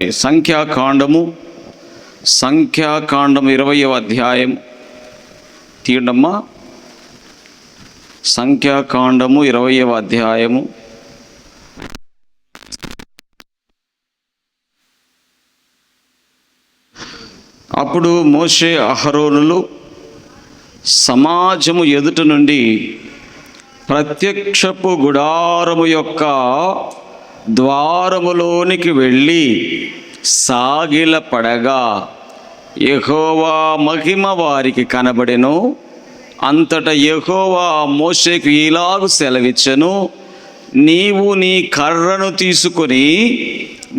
సంఖ్యాకాండము 20వ అధ్యాయం తీయండమ్మా. సంఖ్యాకాండము 20వ అధ్యాయము. అప్పుడు మోషే అహరోనులు సమాజము ఎదుట నుండి ప్రత్యక్షపు గుడారము యొక్క ద్వారములోనికి వెళ్ళి సాగిలపడగా యెహోవా మహిమ వారికి కనబడెను. అంతటా యెహోవా మోషేకు ఇలాగు సెలవిచ్చెను, నీవు నీ కర్రను తీసుకొని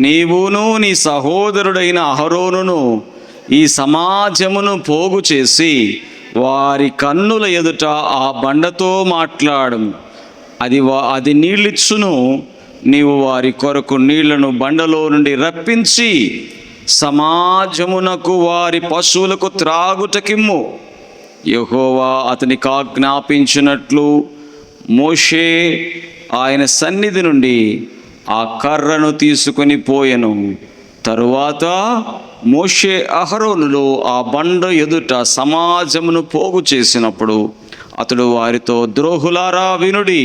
నీవును నీ సహోదరుడైన అహరోనును ఈ సమాజమును పోగు చేసి వారి కన్నుల ఎదుట ఆ బండతో మాట్లాడు. అది నీళ్ళిచ్చును. నీవు వారి కొరకు నీళ్లను బండలో నుండి రప్పించి సమాజమునకు వారి పశువులకు త్రాగుటకిమ్ము. యెహోవా అతనికి ఆజ్ఞాపించినట్లు మోషే ఆయన సన్నిధి నుండి ఆ కర్రను తీసుకొని పోయెను. తరువాత మోషే అహరోనులు ఆ బండ ఎదుట సమాజమును పోగు చేసినప్పుడు అతడు వారితో, ద్రోహులారా వినుడి,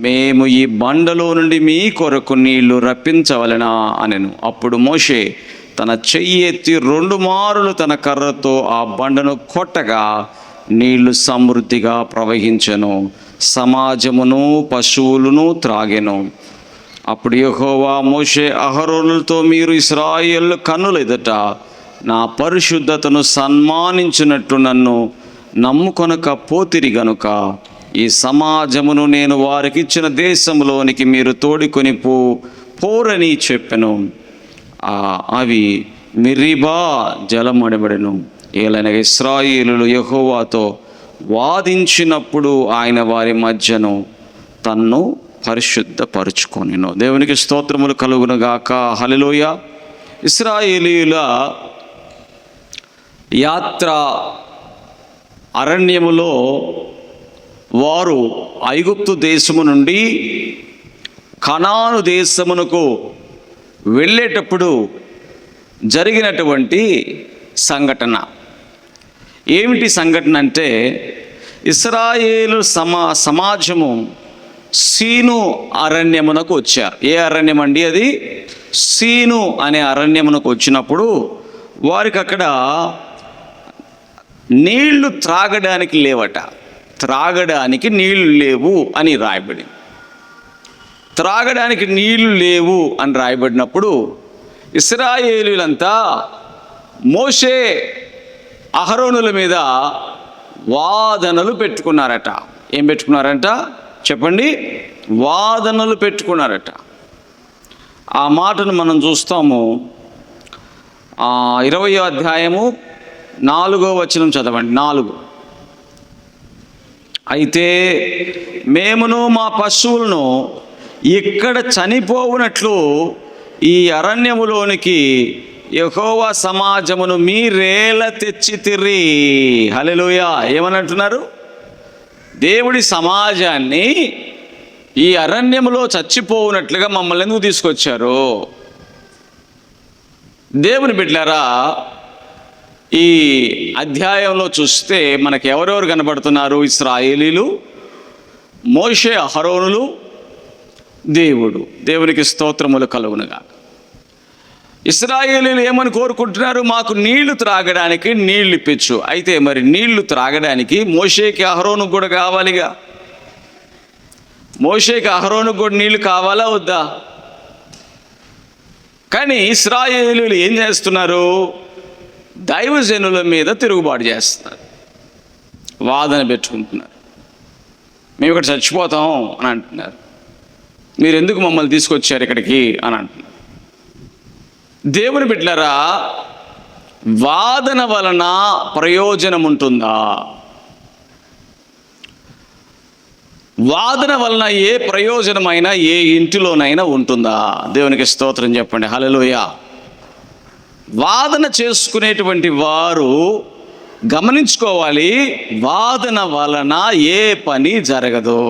మేము ఈ బండలో నుండి మీ కొరకు నీళ్లు రప్పించవలెనా అనెను. అప్పుడు మోషే తన చెయ్యి ఎత్తి 2 మారులు తన కర్రతో ఆ బండను కొట్టగా నీళ్లు సమృద్ధిగా ప్రవహించెను. సమాజమును పశువులను త్రాగెను. అప్పుడు యెహోవా మోషే అహరోనులతో, మీరు ఇశ్రాయేలు కన్నుల ఎదుట నా పరిశుద్ధతను సన్మానించినట్లు నన్ను నమ్ముకొనక పోతిరి గనుక ఈ సమాజమును నేను వారికి ఇచ్చిన దేశంలోనికి మీరు తోడుకొని పోరని చెప్పెను. అవి మిర్రిబా జలమడబడెను. ఏలైనగా ఇశ్రాయేలులు యెహోవాతో వాదించినప్పుడు ఆయన వారి మధ్యను తన్ను పరిశుద్ధపరుచుకొనెను. దేవునికి స్తోత్రములు కలుగునుగాక. హల్లెలూయా. ఇశ్రాయేలీయుల యాత్ర అరణ్యములో వారు ఐగుప్తు దేశము నుండి కనాను దేశమునకు వెళ్ళేటప్పుడు జరిగినటువంటి సంఘటన ఏమిటి? సంఘటన అంటే ఇశ్రాయేలు సమాజము సీను అరణ్యమునకు వచ్చారు. ఏ అరణ్యం అండి అది? సీను అనే అరణ్యమునకు వచ్చినప్పుడు వారికి అక్కడ నీళ్లు త్రాగడానికి లేవట. త్రాగడానికి నీళ్లు లేవు అని రాయబడి, త్రాగడానికి నీళ్లు లేవు అని రాయబడినప్పుడు ఇశ్రాయేలీయులంతా మోషే అహరోనుల మీద వాదనలు పెట్టుకున్నారట. ఏం పెట్టుకున్నారంట చెప్పండి? వాదనలు పెట్టుకున్నారట. ఆ మాటను మనం చూస్తాము. 20వ అధ్యాయము 4వ వచనం చదవండి. 4. అయితే మేమును మా పశువులను ఇక్కడ చనిపోవునట్లు ఈ అరణ్యములోనికి యెహోవా సమాజమును మీరేల తెచ్చితిరి. హల్లెలూయా. ఏమని అంటున్నారు? దేవుడి సమాజాన్ని ఈ అరణ్యములో చచ్చిపోవునట్లుగా మమ్మల్ని ఎందుకు తీసుకొచ్చారు? దేవుని బిడ్డలారా, ఈ అధ్యాయంలో చూస్తే మనకు ఎవరెవరు కనబడుతున్నారు? ఇశ్రాయేలీలు, మోషే అహరోనులు, దేవుడు. దేవునికి స్తోత్రములు కలుగునుగా. ఇశ్రాయేలీలు ఏమని కోరుకుంటున్నారు? మాకు నీళ్లు త్రాగడానికి నీళ్ళు ఇప్పించు. అయితే మరి నీళ్లు త్రాగడానికి మోషేకి అహరోనుకు కూడా కావాలిగా. మోషేకి అహరోనుకు కూడా నీళ్లు కావాలా వద్దా? కానీ ఇశ్రాయేలీలు ఏం చేస్తున్నారు? దైవజనుల మీద తిరుగుబాటు చేస్తున్నారు, వాదన పెట్టుకుంటున్నారు. మేము ఇక్కడ చచ్చిపోతాం అని అంటున్నారు. మీరు ఎందుకు మమ్మల్ని తీసుకొచ్చారు ఇక్కడికి అని అంటున్నారు. దేవుని బిడ్డలారా, వాదన వలన ప్రయోజనం ఉంటుందా? వాదన వలన ఏ ప్రయోజనమైనా ఏ ఇంటిలోనైనా ఉంటుందా? దేవునికి స్తోత్రం చెప్పండి. హల్లెలూయా. వాదన చేసుకునేటువంటి వారు గమనించుకోవాలి, వాదన వలన ఏ పని జరగదు.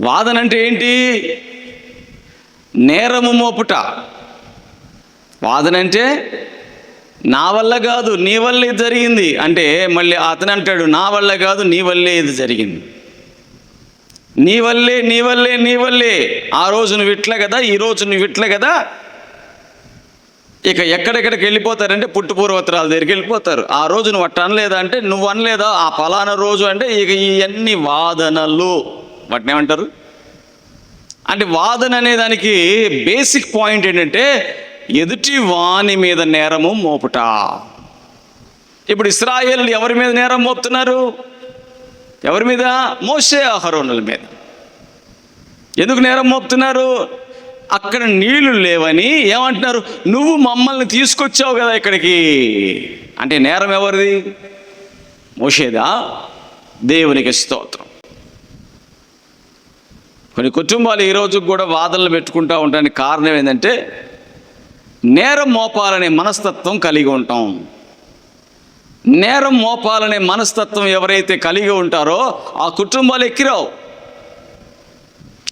వాదన అంటే ఏంటి? నేరము మోపుట. వాదన అంటే నా వల్ల కాదు నీ వల్లే ఇది జరిగింది అంటే, మళ్ళీ అతను అంటాడు నా వల్ల కాదు నీ వల్లే ఇది జరిగింది, నీ వల్లే నీ వల్లే నీ వల్లే, ఆ రోజు నువ్వు ఇట్లా కదా, ఈ రోజు నువ్వు ఇట్లా కదా. ఇక ఎక్కడెక్కడికి వెళ్ళిపోతారంటే పుట్టుపూర్వోత్తరాల దగ్గరికి వెళ్ళిపోతారు. ఆ రోజు నువ్వు అట్ట అనలేదా అంటే, నువ్వు అనలేదా ఆ ఫలానా రోజు అంటే, ఇక ఇవన్నీ వాదనలు. వాటిని ఏమంటారు అంటే, వాదన అనే దానికి బేసిక్ పాయింట్ ఏంటంటే ఎదుటి వాని మీద నేరము మోపుట. ఇప్పుడు ఇశ్రాయేలు ఎవరి మీద నేరం మోపుతున్నారు? ఎవరి మీద? మోషే అహరోనుల మీద. ఎందుకు నేరం మోపుతున్నారు? అక్కడ నీళ్లు లేవని ఏమంటున్నారు? నువ్వు మమ్మల్ని తీసుకొచ్చావు కదా ఇక్కడికి అంటే నేరం ఎవరిది? మోషేదా? దేవునికి స్తోత్రం. కొన్ని కుటుంబాలు ఈరోజు కూడా వాదనలు పెట్టుకుంటూ ఉండడానికి కారణం ఏంటంటే, నేరం మోపాలనే మనస్తత్వం కలిగి ఉంటాం. నేరం మోపాలనే మనస్తత్వం ఎవరైతే కలిగి ఉంటారో ఆ కుటుంబాలు ఎక్కిరావు.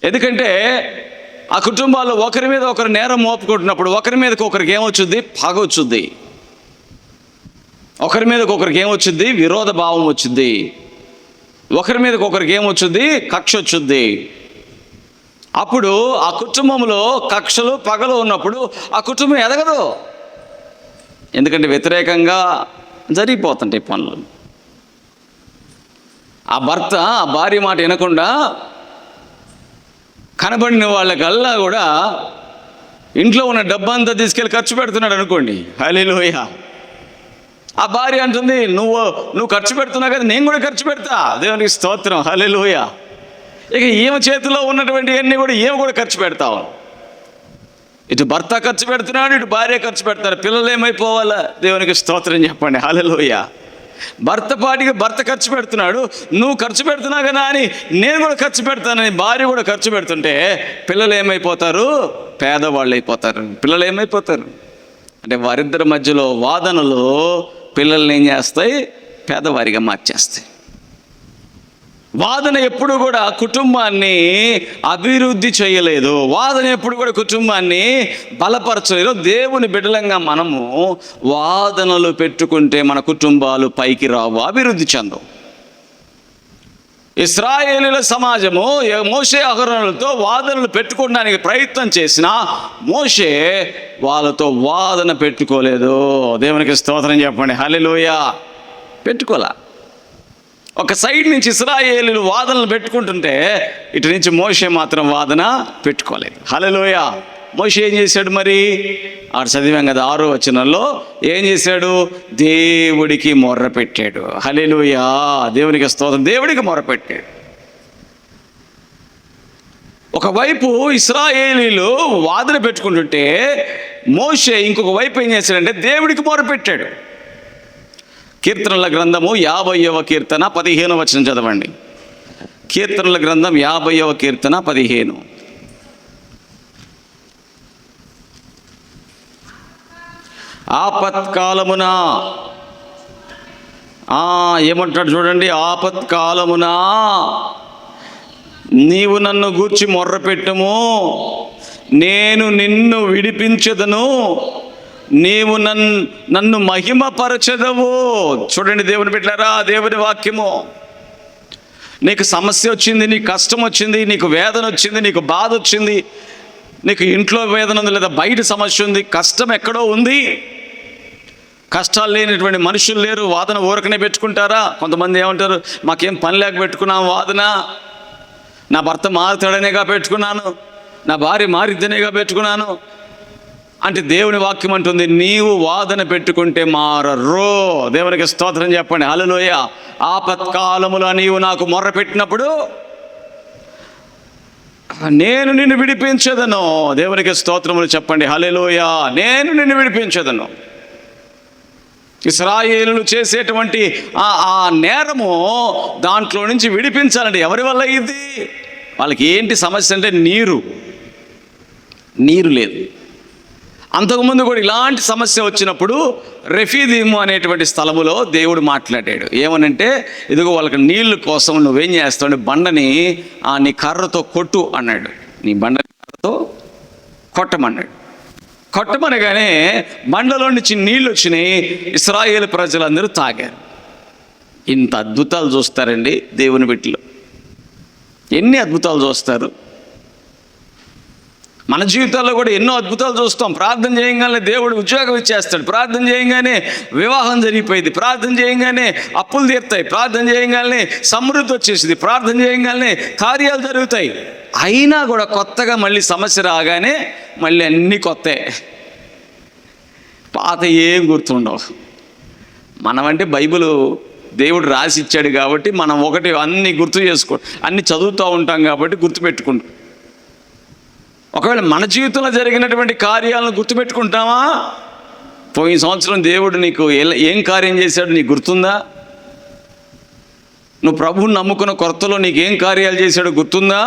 ఎందుకంటే ఆ కుటుంబాల్లో ఒకరి మీద ఒకరు నేరం మోపుకుంటున్నప్పుడు ఒకరి మీదకి ఒకరికి ఏమొచ్చుద్ది? పగ వచ్చుద్ది. ఒకరి మీదకి ఒకరికి ఏమొచ్చుద్ది? విరోధ భావం వచ్చుద్ది. ఒకరి మీదకి ఒకరికి ఏమొచ్చుద్ది? కక్ష వచ్చుద్ది. అప్పుడు ఆ కుటుంబంలో కక్షలు పగలు ఉన్నప్పుడు ఆ కుటుంబం ఎదగదు. ఎందుకంటే వ్యతిరేకంగా జరిగిపోతుంటాయి పనులు. ఆ భర్త ఆ భార్య మాట వినకుండా కనబడిన వాళ్ళకల్లా కూడా ఇంట్లో ఉన్న డబ్బంతా తీసుకెళ్ళి ఖర్చు పెడుతున్నాడు అనుకోండి. హల్లెలూయా. ఆ భార్య అంటుంది, నువ్వు ఖర్చు పెడుతున్నావు కదా, నేను కూడా ఖర్చు పెడతా. దేవునికి స్తోత్రం. హల్లెలూయా. ఇక ఈమె చేతిలో ఉన్నటువంటి అన్నీ కూడా ఈమె కూడా ఖర్చు పెడతావు. ఇటు భర్త ఖర్చు పెడుతున్నాడు, ఇటు భార్య ఖర్చు పెడతారు. పిల్లలు ఏమైపోవాలా? దేవునికి స్తోత్రం చెప్పండి. హల్లెలూయా. భర్త పాటికి భర్త ఖర్చు పెడుతున్నాడు, నువ్వు ఖర్చు పెడుతున్నావు కదా అని నేను కూడా ఖర్చు పెడతానని భార్య కూడా ఖర్చు పెడుతుంటే పిల్లలు ఏమైపోతారు? పేదవాళ్ళు అయిపోతారు. పిల్లలు ఏమైపోతారు అంటే వారిద్దరి మధ్యలో వాదనలు పిల్లల్ని ఏం చేస్తాయి? పేదవారిగా మార్చేస్తాయి. వాదన ఎప్పుడు కూడా కుటుంబాన్ని అభివృద్ధి చేయలేదు. వాదన ఎప్పుడు కూడా కుటుంబాన్ని బలపరచలేదు. దేవుని బిడ్డలంగా మనము వాదనలు పెట్టుకుంటే మన కుటుంబాలు పైకి రావు, అభివృద్ధి చెందవు. ఇశ్రాయేలీయుల సమాజము మోషే అహరోనులతో వాదనలు పెట్టుకోవడానికి ప్రయత్నం చేసినా మోషే వాళ్ళతో వాదన పెట్టుకోలేదు. దేవునికి స్తోత్రం చెప్పండి. హల్లెలూయా. పెట్టుకోలే. ఒక సైడ్ నుంచి ఇశ్రాయేలీయులు వాదనలు పెట్టుకుంటుంటే ఇటు నుంచి మోషే మాత్రం వాదన పెట్టుకోలేదు. హల్లెలూయా. మోషే ఏం చేశాడు మరి? ఆడు చదివాం కదా 6వ వచనంలో ఏం చేశాడు? దేవుడికి మొర్ర పెట్టాడు. హల్లెలూయా. దేవునికి స్తోత్రం. దేవుడికి మొర్ర పెట్టాడు. ఒకవైపు ఇశ్రాయేలీయులు వాదన పెట్టుకుంటుంటే మోషే ఇంకొక వైపు ఏం చేశాడంటే దేవుడికి మొర్ర పెట్టాడు. కీర్తనల గ్రంథము 50వ కీర్తన 15వ వచనం చదవండి. కీర్తనల గ్రంథం 50వ కీర్తన 15. ఆపత్కాలమున ఏమంటాడు చూడండి. ఆపత్కాలమున నీవు నన్ను గూర్చి మొర్రపెట్టుము, నేను నిన్ను విడిపించెదను, నీవు నన్ను మహిమపరచెదవు. చూడండి దేవుని బిడ్డలారా, దేవుని వాక్యము. నీకు సమస్య వచ్చింది, నీకు కష్టం వచ్చింది, నీకు వేదన వచ్చింది, నీకు బాధ వచ్చింది, నీకు ఇంట్లో వేదన ఉంది లేదా బయట సమస్య ఉంది, కష్టం ఎక్కడో ఉంది. కష్టాలు లేనటువంటి మనుషులు లేరు. వాదన ఊరకనే పెట్టుకుంటారా? కొంతమంది ఏమంటారు, మాకేం పని లేక పెట్టుకున్నాం వాదన, నా భర్త మారుతాడనేగా పెట్టుకున్నాను, నా భార్య మారిద్దనేగా పెట్టుకున్నాను అంటే దేవుని వాక్యం అంటుంది నీవు వాదన పెట్టుకుంటే మారరు. దేవునికి స్తోత్రం చెప్పండి. హల్లెలూయా. ఆపత్కాలములో నీవు నాకు మొర్ర పెట్టినప్పుడు నేను నిన్ను విడిపించదను. దేవునికి స్తోత్రములు చెప్పండి. హల్లెలూయా. నేను నిన్ను విడిపించదను. ఇశ్రాయేలులు చేసేటువంటి ఆ నేరము దాంట్లో నుంచి విడిపించాలంటే ఎవరి వల్ల ఇది? వాళ్ళకి ఏంటి సమస్య అంటే నీరు లేదు. అంతకుముందు కూడా ఇలాంటి సమస్య వచ్చినప్పుడు రెఫీదీము అనేటువంటి స్థలములో దేవుడు మాట్లాడాడు. ఏమనంటే, ఇదిగో వాళ్ళకి నీళ్ళ కోసం నువ్వేం చేస్తావు, బండని నీ కర్రతో కొట్టు అన్నాడు. నీ బండని కర్రతో కొట్టమన్నాడు. కొట్టమనగానే బండలో నుంచి నీళ్ళు వచ్చినాయి. ఇశ్రాయేలు ప్రజలందరూ తాగారు. ఇంత అద్భుతాలు చూస్తారండి దేవుని బిడ్డలు. ఎన్ని అద్భుతాలు చూస్తారు. మన జీవితాల్లో కూడా ఎన్నో అద్భుతాలు చూస్తాం. ప్రార్థన చేయగానే దేవుడు ఉద్యోగం ఇచ్చేస్తాడు. ప్రార్థన చేయగానే వివాహం జరిగిపోయింది. ప్రార్థన చేయగానే అప్పులు తీరుతాయి. ప్రార్థన చేయగానే సమృద్ధి వచ్చేసింది. ప్రార్థన చేయగానే కార్యాలు జరుగుతాయి. అయినా కూడా కొత్తగా మళ్ళీ సమస్య రాగానే మళ్ళీ అన్నీ కొత్తే, పాత ఏం గుర్తుండవు. మనమంటే బైబిల్ దేవుడు రాసి ఇచ్చాడు కాబట్టి మనం ఒకటి అన్నీ గుర్తు అన్నీ చదువుతూ ఉంటాం కాబట్టి గుర్తుపెట్టుకుంటాం. ఒకవేళ మన జీవితంలో జరిగినటువంటి కార్యాలను గుర్తుపెట్టుకుంటామా? పోయిన సంవత్సరం దేవుడు నీకు ఏం కార్యం చేశాడు నీకు గుర్తుందా? నువ్వు ప్రభువుని నమ్ముకున్న కొత్తలో నీకేం కార్యాలు చేశాడో గుర్తుందా?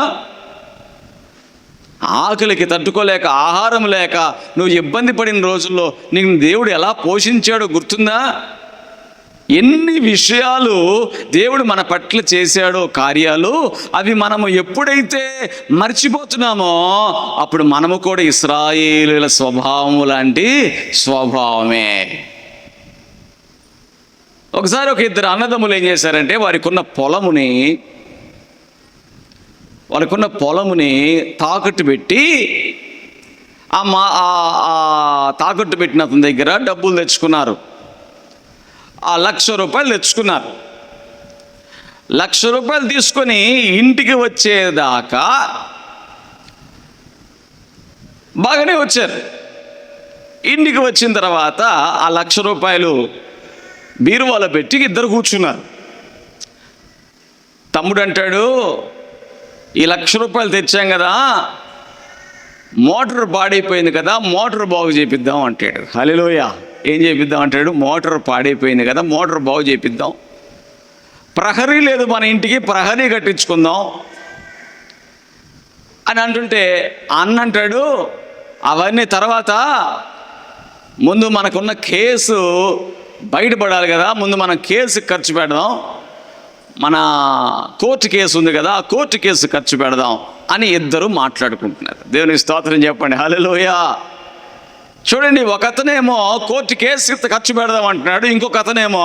ఆకలికి తట్టుకోలేక, ఆహారం లేక నువ్వు ఇబ్బంది పడిన రోజుల్లో నీకు దేవుడు ఎలా పోషించాడో గుర్తుందా? ఎన్ని విషయాలు దేవుడు మన పట్ల చేశాడో కార్యాలు, అవి మనము ఎప్పుడైతే మర్చిపోతున్నామో అప్పుడు మనము కూడా ఇశ్రాయేలుల స్వభావం లాంటి స్వభావమే. ఒకసారి ఒక ఇద్దరు అన్నదమ్ములు ఏం చేశారంటే వారికున్న పొలముని తాకట్టు పెట్టి తాకట్టు పెట్టిన అతని దగ్గర డబ్బులు తెచ్చుకున్నారు. ఆ ₹1,00,000 తెచ్చుకున్నారు. ₹1,00,000 తీసుకొని ఇంటికి వచ్చేదాకా బాగానే వచ్చారు. ఇంటికి వచ్చిన తర్వాత ఆ ₹1,00,000 బీరువాలో పెట్టి ఇద్దరు కూర్చున్నారు. తమ్ముడు అంటాడు, ఈ ₹1,00,000 తెచ్చాం కదా, మోటార్ పాడైపోయింది కదా, మోటార్ బాగు చేపిద్దాం అంటాడు. హల్లెలూయా. ఏం చేపిద్దాం అంటాడు? మోటార్ పాడైపోయింది కదా, మోటార్ బాగు చేపిద్దాం. ప్రహరీ లేదు మన ఇంటికి, ప్రహరీ కట్టించుకుందాం అని అంటుంటే అన్న అంటాడు, అవన్నీ తర్వాత, ముందు మనకున్న కేసు బయటపడాలి కదా, ముందు మనం కేసు ఖర్చు పెడదాం, మన కోర్టు కేసు ఉంది కదా, ఆ కోర్టు కేసు ఖర్చు పెడదాం అని ఇద్దరు మాట్లాడుకుంటున్నారు. దేవునికి స్తోత్రం చెప్పండి. హల్లెలూయా. చూడండి, ఒక అతనేమో కోర్టు కేసు ఖర్చు పెడదాం అంటున్నాడు, ఇంకొక అతనేమో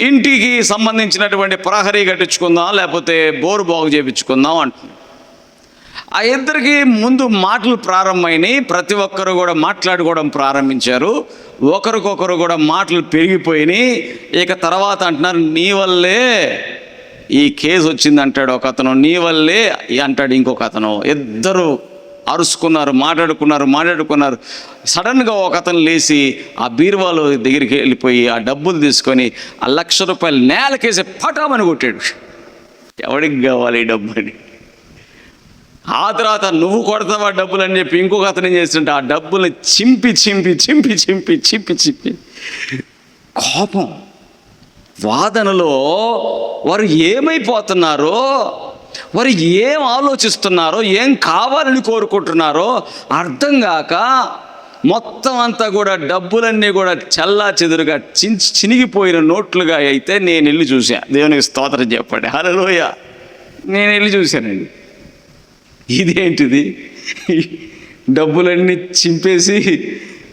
ఇంటికి సంబంధించినటువంటి ప్రహరీ కట్టించుకుందాం, లేకపోతే బోరు బాగు చేయించుకుందాం అంటున్నాడు. ఆ ఇద్దరికి ముందు మాటలు ప్రారంభమైనాయి. ప్రతి ఒక్కరు కూడా మాట్లాడుకోవడం ప్రారంభించారు. ఒకరికొకరు కూడా మాటలు పెరిగిపోయినాయి. ఇక తర్వాత అంటున్నారు, నీ వల్లే ఈ కేసు వచ్చింది అంటాడు ఒక అతను, నీ వల్లే అంటాడు ఇంకొక అతను. ఇద్దరు అరుచుకున్నారు, మాట్లాడుకున్నారు. సడన్గా ఒక అతను లేచి ఆ బీరువాలో దగ్గరికి వెళ్ళిపోయి ఆ డబ్బులు తీసుకొని ఆ ₹1,00,000 నేలకేసి పటామని కొట్టాడు. ఎవడికి కావాలి ఈ డబ్బు అని. ఆ తర్వాత నువ్వు కొడతావా డబ్బులు అని చెప్పి ఇంకొక అతను ఏం చేస్తుంటే ఆ డబ్బుల్ని చింపి కోపం, వాదనలో వారు ఏమైపోతున్నారో, వారు ఏం ఆలోచిస్తున్నారో, ఏం కావాలని కోరుకుంటున్నారో అర్థం కాక మొత్తం అంతా కూడా డబ్బులన్నీ కూడా చల్లా చెదురుగా చినిగిపోయిన నోట్లుగా అయితే నేను వెళ్ళి చూసా. దేవునికి స్తోత్రం చెప్పండి. హల్లెలూయా. నేను వెళ్ళి చూశానండి. ఇదేంటిది, డబ్బులన్నీ చింపేసి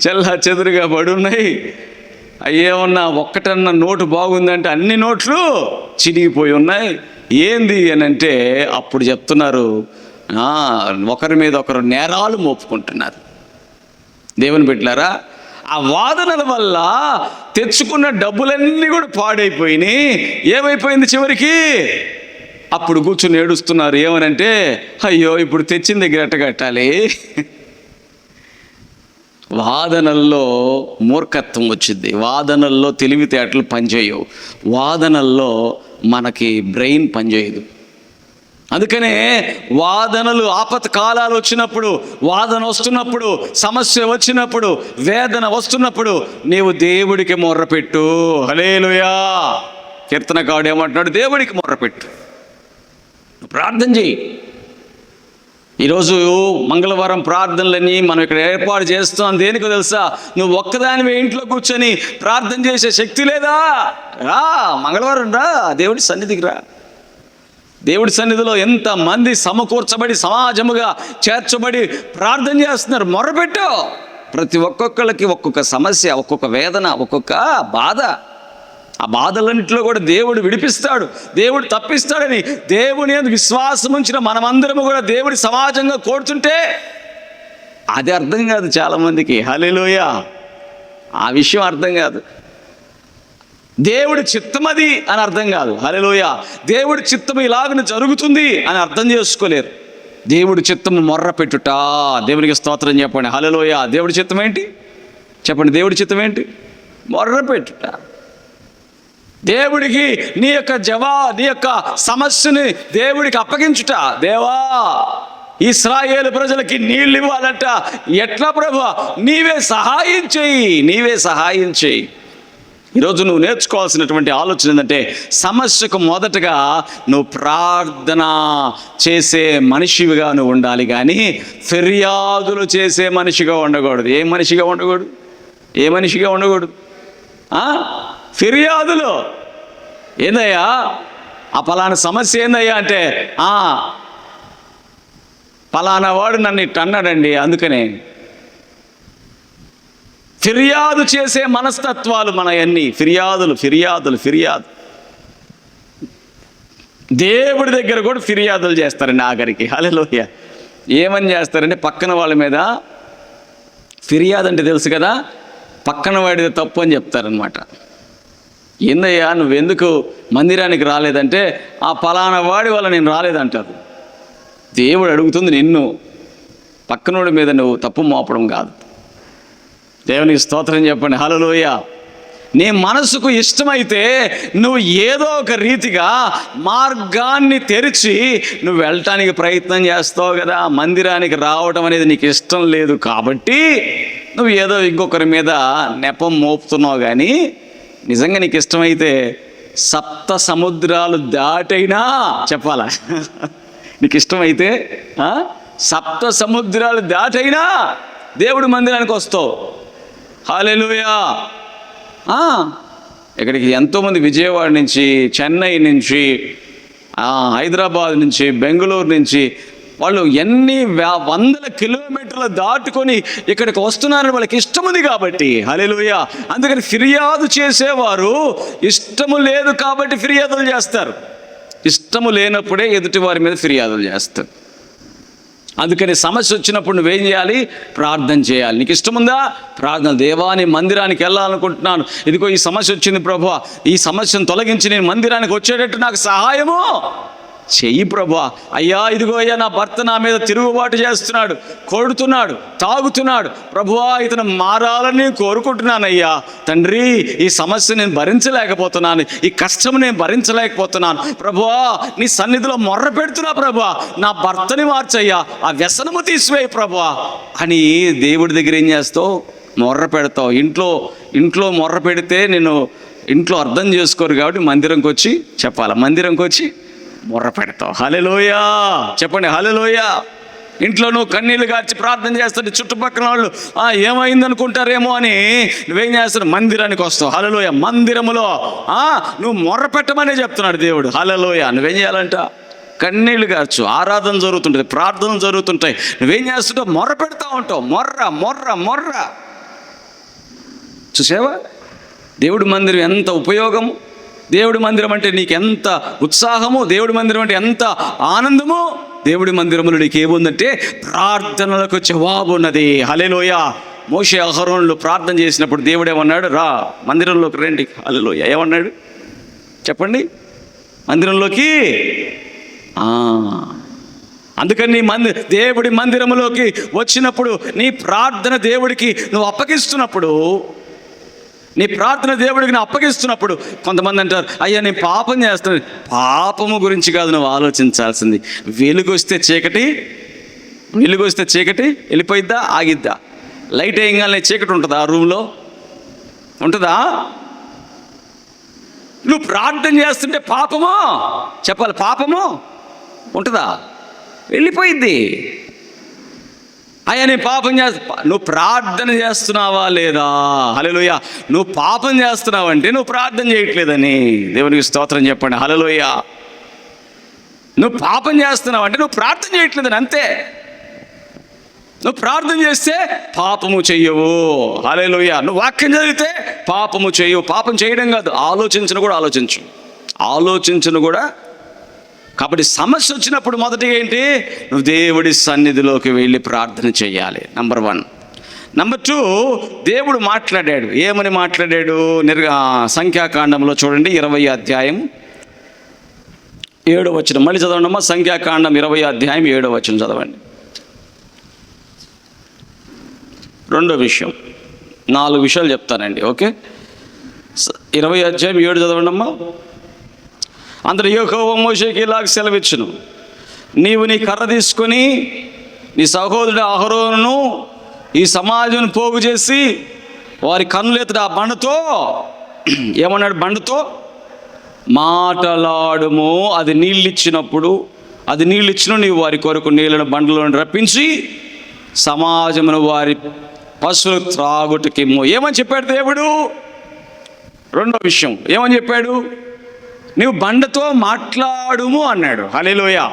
చల్లా చెదురుగా పడున్నాయి. ఏమన్నా ఒక్కటన్నా నోటు బాగుందంటే అన్ని నోట్లు చినిగిపోయి ఉన్నాయి. ఏంది అని అంటే అప్పుడు చెప్తున్నారు, ఒకరి మీద ఒకరు నేరాలు మోపుకుంటున్నారు. దేవుని బిడ్డలారా, ఆ వాదనల వల్ల తెచ్చుకున్న డబ్బులన్నీ కూడా పాడైపోయినాయి. ఏమైపోయింది చివరికి? అప్పుడు కూర్చుని ఏడుస్తున్నారు. ఏమనంటే, అయ్యో ఇప్పుడు తెచ్చిన దగ్గర ఎట్ట కట్టాలి. వాదనల్లో మూర్ఖత్వం వచ్చింది. వాదనల్లో తెలివితేటలు పనిచేయవు. వాదనల్లో మనకి బ్రెయిన్ పనిచేయదు. అందుకనే వాదనలు, ఆపత్కాలాలు వచ్చినప్పుడు, వాదన వస్తున్నప్పుడు, సమస్య వచ్చినప్పుడు, వేదన వస్తున్నప్పుడు నీవు దేవుడికి మొర్రపెట్టు. హల్లెలూయా. కీర్తనకారుడు ఏమంటున్నాడు? దేవుడికి మొర్రపెట్టు, ప్రార్థన చేయి. ఈరోజు మంగళవారం ప్రార్థనలని మనం ఇక్కడ ఏర్పాటు చేస్తున్నాం. దేనికో తెలుసా? నువ్వు ఒక్కదానివే ఇంట్లో కూర్చొని ప్రార్థన చేసే శక్తి లేదా? రా, మంగళవారం రా, దేవుడి సన్నిధికి రా. దేవుడి సన్నిధిలో ఎంతమంది సమకూర్చబడి సమాజముగా చేర్చబడి ప్రార్థన చేస్తున్నారు. మొర్రపెట్టు. ప్రతి ఒక్కొక్కరికి ఒక్కొక్క సమస్య, ఒక్కొక్క వేదన, ఒక్కొక్క బాధ. ఆ బాధలన్నింటిలో కూడా దేవుడు విడిపిస్తాడు, దేవుడు తప్పిస్తాడని దేవుని యందు విశ్వాసం ఉంచిన మనమందరము కూడా దేవుడి సమాజంగా కోరుతుంటే అది అర్థం కాదు చాలామందికి. హల్లెలూయా. ఆ విషయం అర్థం కాదు. దేవుడి చిత్తమది అని అర్థం కాదు. హల్లెలూయా. దేవుడి చిత్తము ఇలాగనే జరుగుతుంది అని అర్థం చేసుకోలేరు. దేవుడి చిత్తము మొర్ర పెట్టుట. దేవునికి స్తోత్రం చెప్పండి. హల్లెలూయా. దేవుడి చిత్తం ఏంటి చెప్పండి? దేవుడి చిత్తం ఏంటి? మొర్ర పెట్టుట. దేవుడికి నీ యొక్క సమస్యని దేవుడికి అప్పగించుట. దేవా, ఇశ్రాయేలు ప్రజలకి నీళ్ళు ఇవ్వాలంట. ఎట్లా ప్రభువా? నీవే సహాయం చేయి, నీవే సహాయం చేయి. ఈరోజు నువ్వు నేర్చుకోవాల్సినటువంటి ఆలోచన ఏంటంటే, సమస్యకు మొదటగా నువ్వు ప్రార్థన చేసే మనిషిగా నువ్వు ఉండాలి, కానీ ఫిర్యాదులు చేసే మనిషిగా ఉండకూడదు. ఏ మనిషిగా ఉండకూడదు? ఏ మనిషిగా ఉండకూడదు? ఫిర్యాదులు. ఏందయ్యా ఆ పలానా సమస్య ఏందయ్యా అంటే, పలానా వాడు నన్ను ఇట్టు అన్నాడండి అందుకనే. ఫిర్యాదు చేసే మనస్తత్వాలు మనయన్నీ. ఫిర్యాదు. దేవుడి దగ్గర కూడా ఫిర్యాదులు చేస్తారండి ఆఖరికి. హల్లెలూయా. ఏమని చేస్తారంటే, పక్కన వాళ్ళ మీద ఫిర్యాదు అంటే తెలుసు కదా, పక్కన వాడిది తప్పు అని చెప్తారనమాట. ఏందయ్యా నువ్వెందుకు మందిరానికి రాలేదంటే, ఆ పలానా వాడి వల్ల నేను రాలేదంటారు. దేవుడు అడుగుతుంది నిన్ను, పక్కనోడి మీద నువ్వు తప్పు మోపడం కాదు. దేవునికి స్తోత్రం చెప్పండి. హల్లెలూయా. నీ మనసుకు ఇష్టమైతే నువ్వు ఏదో ఒక రీతిగా మార్గాన్ని తెరిచి నువ్వు వెళ్ళటానికి ప్రయత్నం చేస్తావు కదా. మందిరానికి రావడం అనేది నీకు ఇష్టం లేదు కాబట్టి నువ్వు ఏదో ఇంకొకరి మీద నెపం మోపుతున్నావు. కానీ నిజంగా నీకు ఇష్టమైతే సప్త సముద్రాలు దాటైనా చెప్పాలా? నీకు ఇష్టమైతే సప్త సముద్రాలు దాటైనా దేవుడి మందిరానికి వస్తావు. హల్లెలూయా. ఇక్కడికి ఎంతోమంది విజయవాడ నుంచి, చెన్నై నుంచి, హైదరాబాద్ నుంచి, బెంగళూరు నుంచి వాళ్ళు ఎన్ని వందల కిలోమీటర్లు దాటుకొని ఇక్కడికి వస్తున్నారని వాళ్ళకి ఇష్టం ఉంది కాబట్టి. హల్లెలూయా. అందుకని ఫిర్యాదు చేసేవారు ఇష్టము లేదు కాబట్టి ఫిర్యాదులు చేస్తారు. ఇష్టము లేనప్పుడే ఎదుటి వారి మీద ఫిర్యాదులు చేస్తారు. అందుకని సమస్య వచ్చినప్పుడు నువ్వేం చేయాలి? ప్రార్థన చేయాలి. నీకు ఇష్టం ఉందా? ప్రార్థన. దేవా, నీ మందిరానికి వెళ్ళాలనుకుంటున్నాను, ఇదిగో ఈ సమస్య వచ్చింది ప్రభువా, ఈ సమస్యను తొలగించి నేను మందిరానికి వచ్చేటట్టు నాకు సహాయము చెయ్యి ప్రభువా. అయ్యా ఇదిగో అయ్యా, నా భర్త నా మీద తిరుగుబాటు చేస్తున్నాడు, కొడుతున్నాడు, తాగుతున్నాడు ప్రభువా, ఇతను మారాలని కోరుకుంటున్నాను. అయ్యా తండ్రి, ఈ సమస్య నేను భరించలేకపోతున్నాను, ఈ కష్టం నేను భరించలేకపోతున్నాను ప్రభువా, నీ సన్నిధిలో మొర్ర పెడుతున్నా ప్రభువా, నా భర్తని మార్చయ్యా, ఆ వ్యసనము తీసివేయి ప్రభువా అని దేవుడి దగ్గర ఏం చేస్తావు? మొర్ర పెడతావు. ఇంట్లో మొర్ర పెడితే నేను ఇంట్లో అర్థం చేసుకోరు కాబట్టి మందిరంకి వచ్చి చెప్పాలి, మందిరంకి వచ్చి మొర్ర పెడతావు. హల్లెలూయా. చెప్పండి హల్లెలూయా. ఇంట్లో నువ్వు కన్నీళ్ళు గార్చి ప్రార్థన చేస్తుంటే చుట్టుపక్కల వాళ్ళు ఏమైంది అనుకుంటారేమో అని నువ్వేం చేస్తావు? మందిరానికి వస్తావు. హల్లెలూయా. మందిరములో నువ్వు మొర్ర పెట్టమనే చెప్తున్నాడు దేవుడు. హల్లెలూయా. నువ్వేం చేయాలంట? కన్నీళ్ళు గార్చు. ఆరాధన జరుగుతుంటుంది, ప్రార్థనలు జరుగుతుంటాయి, నువ్వేం చేస్తుంటావు? మొర్ర పెడతా ఉంటావు. మొర్ర మొర్ర మొర్ర. చూసావా దేవుడి మందిరం ఎంత ఉపయోగము? దేవుడి మందిరం అంటే నీకు ఎంత ఉత్సాహము, దేవుడి మందిరం అంటే ఎంత ఆనందము. దేవుడి మందిరంలో నీకు ఏముందంటే ప్రార్థనలకు జవాబు ఉన్నది. హల్లెలూయా. మోషే అహరోనులు ప్రార్థన చేసినప్పుడు దేవుడు ఏమన్నాడు? రా మందిరంలోకి రండి. హల్లెలూయా. ఏమన్నాడు చెప్పండి? మందిరంలోకి. అందుకని దేవుడి మందిరంలోకి వచ్చినప్పుడు నీ ప్రార్థన దేవుడికి నువ్వు అప్పగిస్తున్నప్పుడు, నీ ప్రార్థన దేవుడికి నువ్వు అప్పగిస్తున్నప్పుడు కొంతమంది అంటారు, అయ్యా నేను పాపం చేస్తాను. పాపము గురించి కాదు నువ్వు ఆలోచించాల్సింది. వెలుగొస్తే చీకటి వెళ్ళిపోయిద్దా? ఆగిద్దా? లైట్ వేయగానే చీకటి ఉంటుందా? ఆ రూమ్లో ఉంటుందా? నువ్వు ప్రార్థన చేస్తుంటే పాపము చెప్పాలి, పాపము ఉంటుందా? వెళ్ళిపోయిద్ది. అయ్యా నేను పాపం నువ్వు ప్రార్థన చేస్తున్నావా లేదా? హల్లెలూయా. నువ్వు పాపం చేస్తున్నావంటే నువ్వు ప్రార్థన చేయట్లేదని. దేవునికి స్తోత్రం చెప్పండి. హల్లెలూయా. నువ్వు పాపం చేస్తున్నావు అంటే నువ్వు ప్రార్థన చేయట్లేదని అంతే. నువ్వు ప్రార్థన చేస్తే పాపము చెయ్యవు. హల్లెలూయా. నువ్వు వాక్యం చదివితే పాపము చెయ్యవు. పాపం చేయడం కాదు, ఆలోచించను కూడా. కాబట్టి సమస్య వచ్చినప్పుడు మొదటిగా ఏంటి? నువ్వు దేవుడి సన్నిధిలోకి వెళ్ళి ప్రార్థన చేయాలి. నంబర్ 1. నంబర్ 2, దేవుడు మాట్లాడాడు. ఏమని మాట్లాడాడు? సంఖ్యాకాండంలో చూడండి, 20వ అధ్యాయం 7వ వచనం. మళ్ళీ చదవండి అమ్మా. సంఖ్యాకాండం 20వ అధ్యాయం 7వ వచనం చదవండి. 2వ విషయం, 4 విషయాలు చెప్తానండి. ఓకే, 20వ అధ్యాయం 7 చదవండి అమ్మా. అందరూ యెహోవా మోషేకి ఇలాగ సెలవిచ్చును, నీవు నీ కర్ర తీసుకొని నీ సహోదరుడు అహరోనును ఈ సమాజం పోగు చేసి వారి కన్నులెత్తడు ఆ బండతో. ఏమన్నాడు? బండతో మాటలాడుము. అది నీళ్ళు ఇచ్చిన నీవు వారి కొరకు నీళ్ళను బండలో రప్పించి సమాజమును వారి పశువులు త్రాగుటకేమో. ఏమని చెప్పాడు దేవుడు? 2వ విషయం ఏమని చెప్పాడు? నీవు బండతో మాట్లాడుము అన్నాడు. హల్లెలూయా.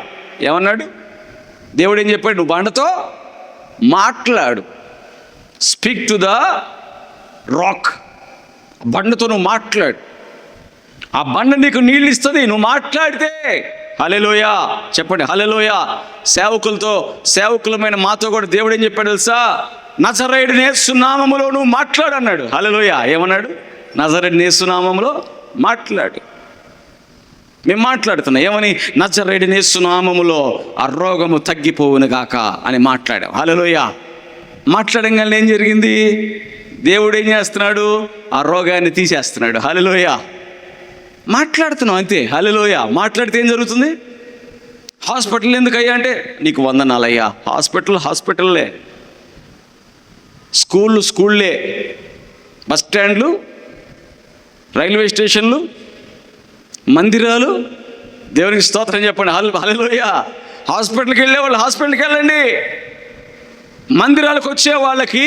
ఏమన్నాడు దేవుడు? ఏం చెప్పాడు? నువ్వు బండతో మాట్లాడు. Speak to the rock. బండతో నువ్వు మాట్లాడు. ఆ బండ నీకు నీళ్ళు ఇస్తుంది నువ్వు మాట్లాడితే. హల్లెలూయా. చెప్పండి హల్లెలూయా. సేవకులమైన మాతో కూడా దేవుడు ఏం చెప్పాడు తెలుసా? నజరేయుడైన యేసు నామములో నువ్వు మాట్లాడు అన్నాడు. హల్లెలూయా. ఏమన్నాడు? నజరేయుడైన యేసు నామములో మాట్లాడు. మేము మాట్లాడుతున్నాం ఏమని? నజరేయుడైన యేసు నామములో ఆ రోగము తగ్గిపోవును గాక అని మాట్లాడాం. హల్లెలూయా. మాట్లాడంగానే ఏం జరిగింది? దేవుడు ఏం చేస్తున్నాడు? ఆ రోగాన్ని తీసేస్తున్నాడు. హల్లెలూయా. మాట్లాడుతున్నాం అంతే. హల్లెలూయా. మాట్లాడితే ఏం జరుగుతుంది? హాస్పిటల్ ఎందుకు అయ్యా అంటే నీకు వందనాలయ్యా. హాస్పిటల్లే, స్కూళ్ళే, బస్ స్టాండ్లు, రైల్వే స్టేషన్లు, మందిరాలు. దేవునికి స్తోత్రం చెప్పండి. హల్లెలూయా. హాస్పిటల్కి వెళ్ళేవాళ్ళు హాస్పిటల్కి వెళ్ళండి. మందిరాలకు వచ్చే వాళ్ళకి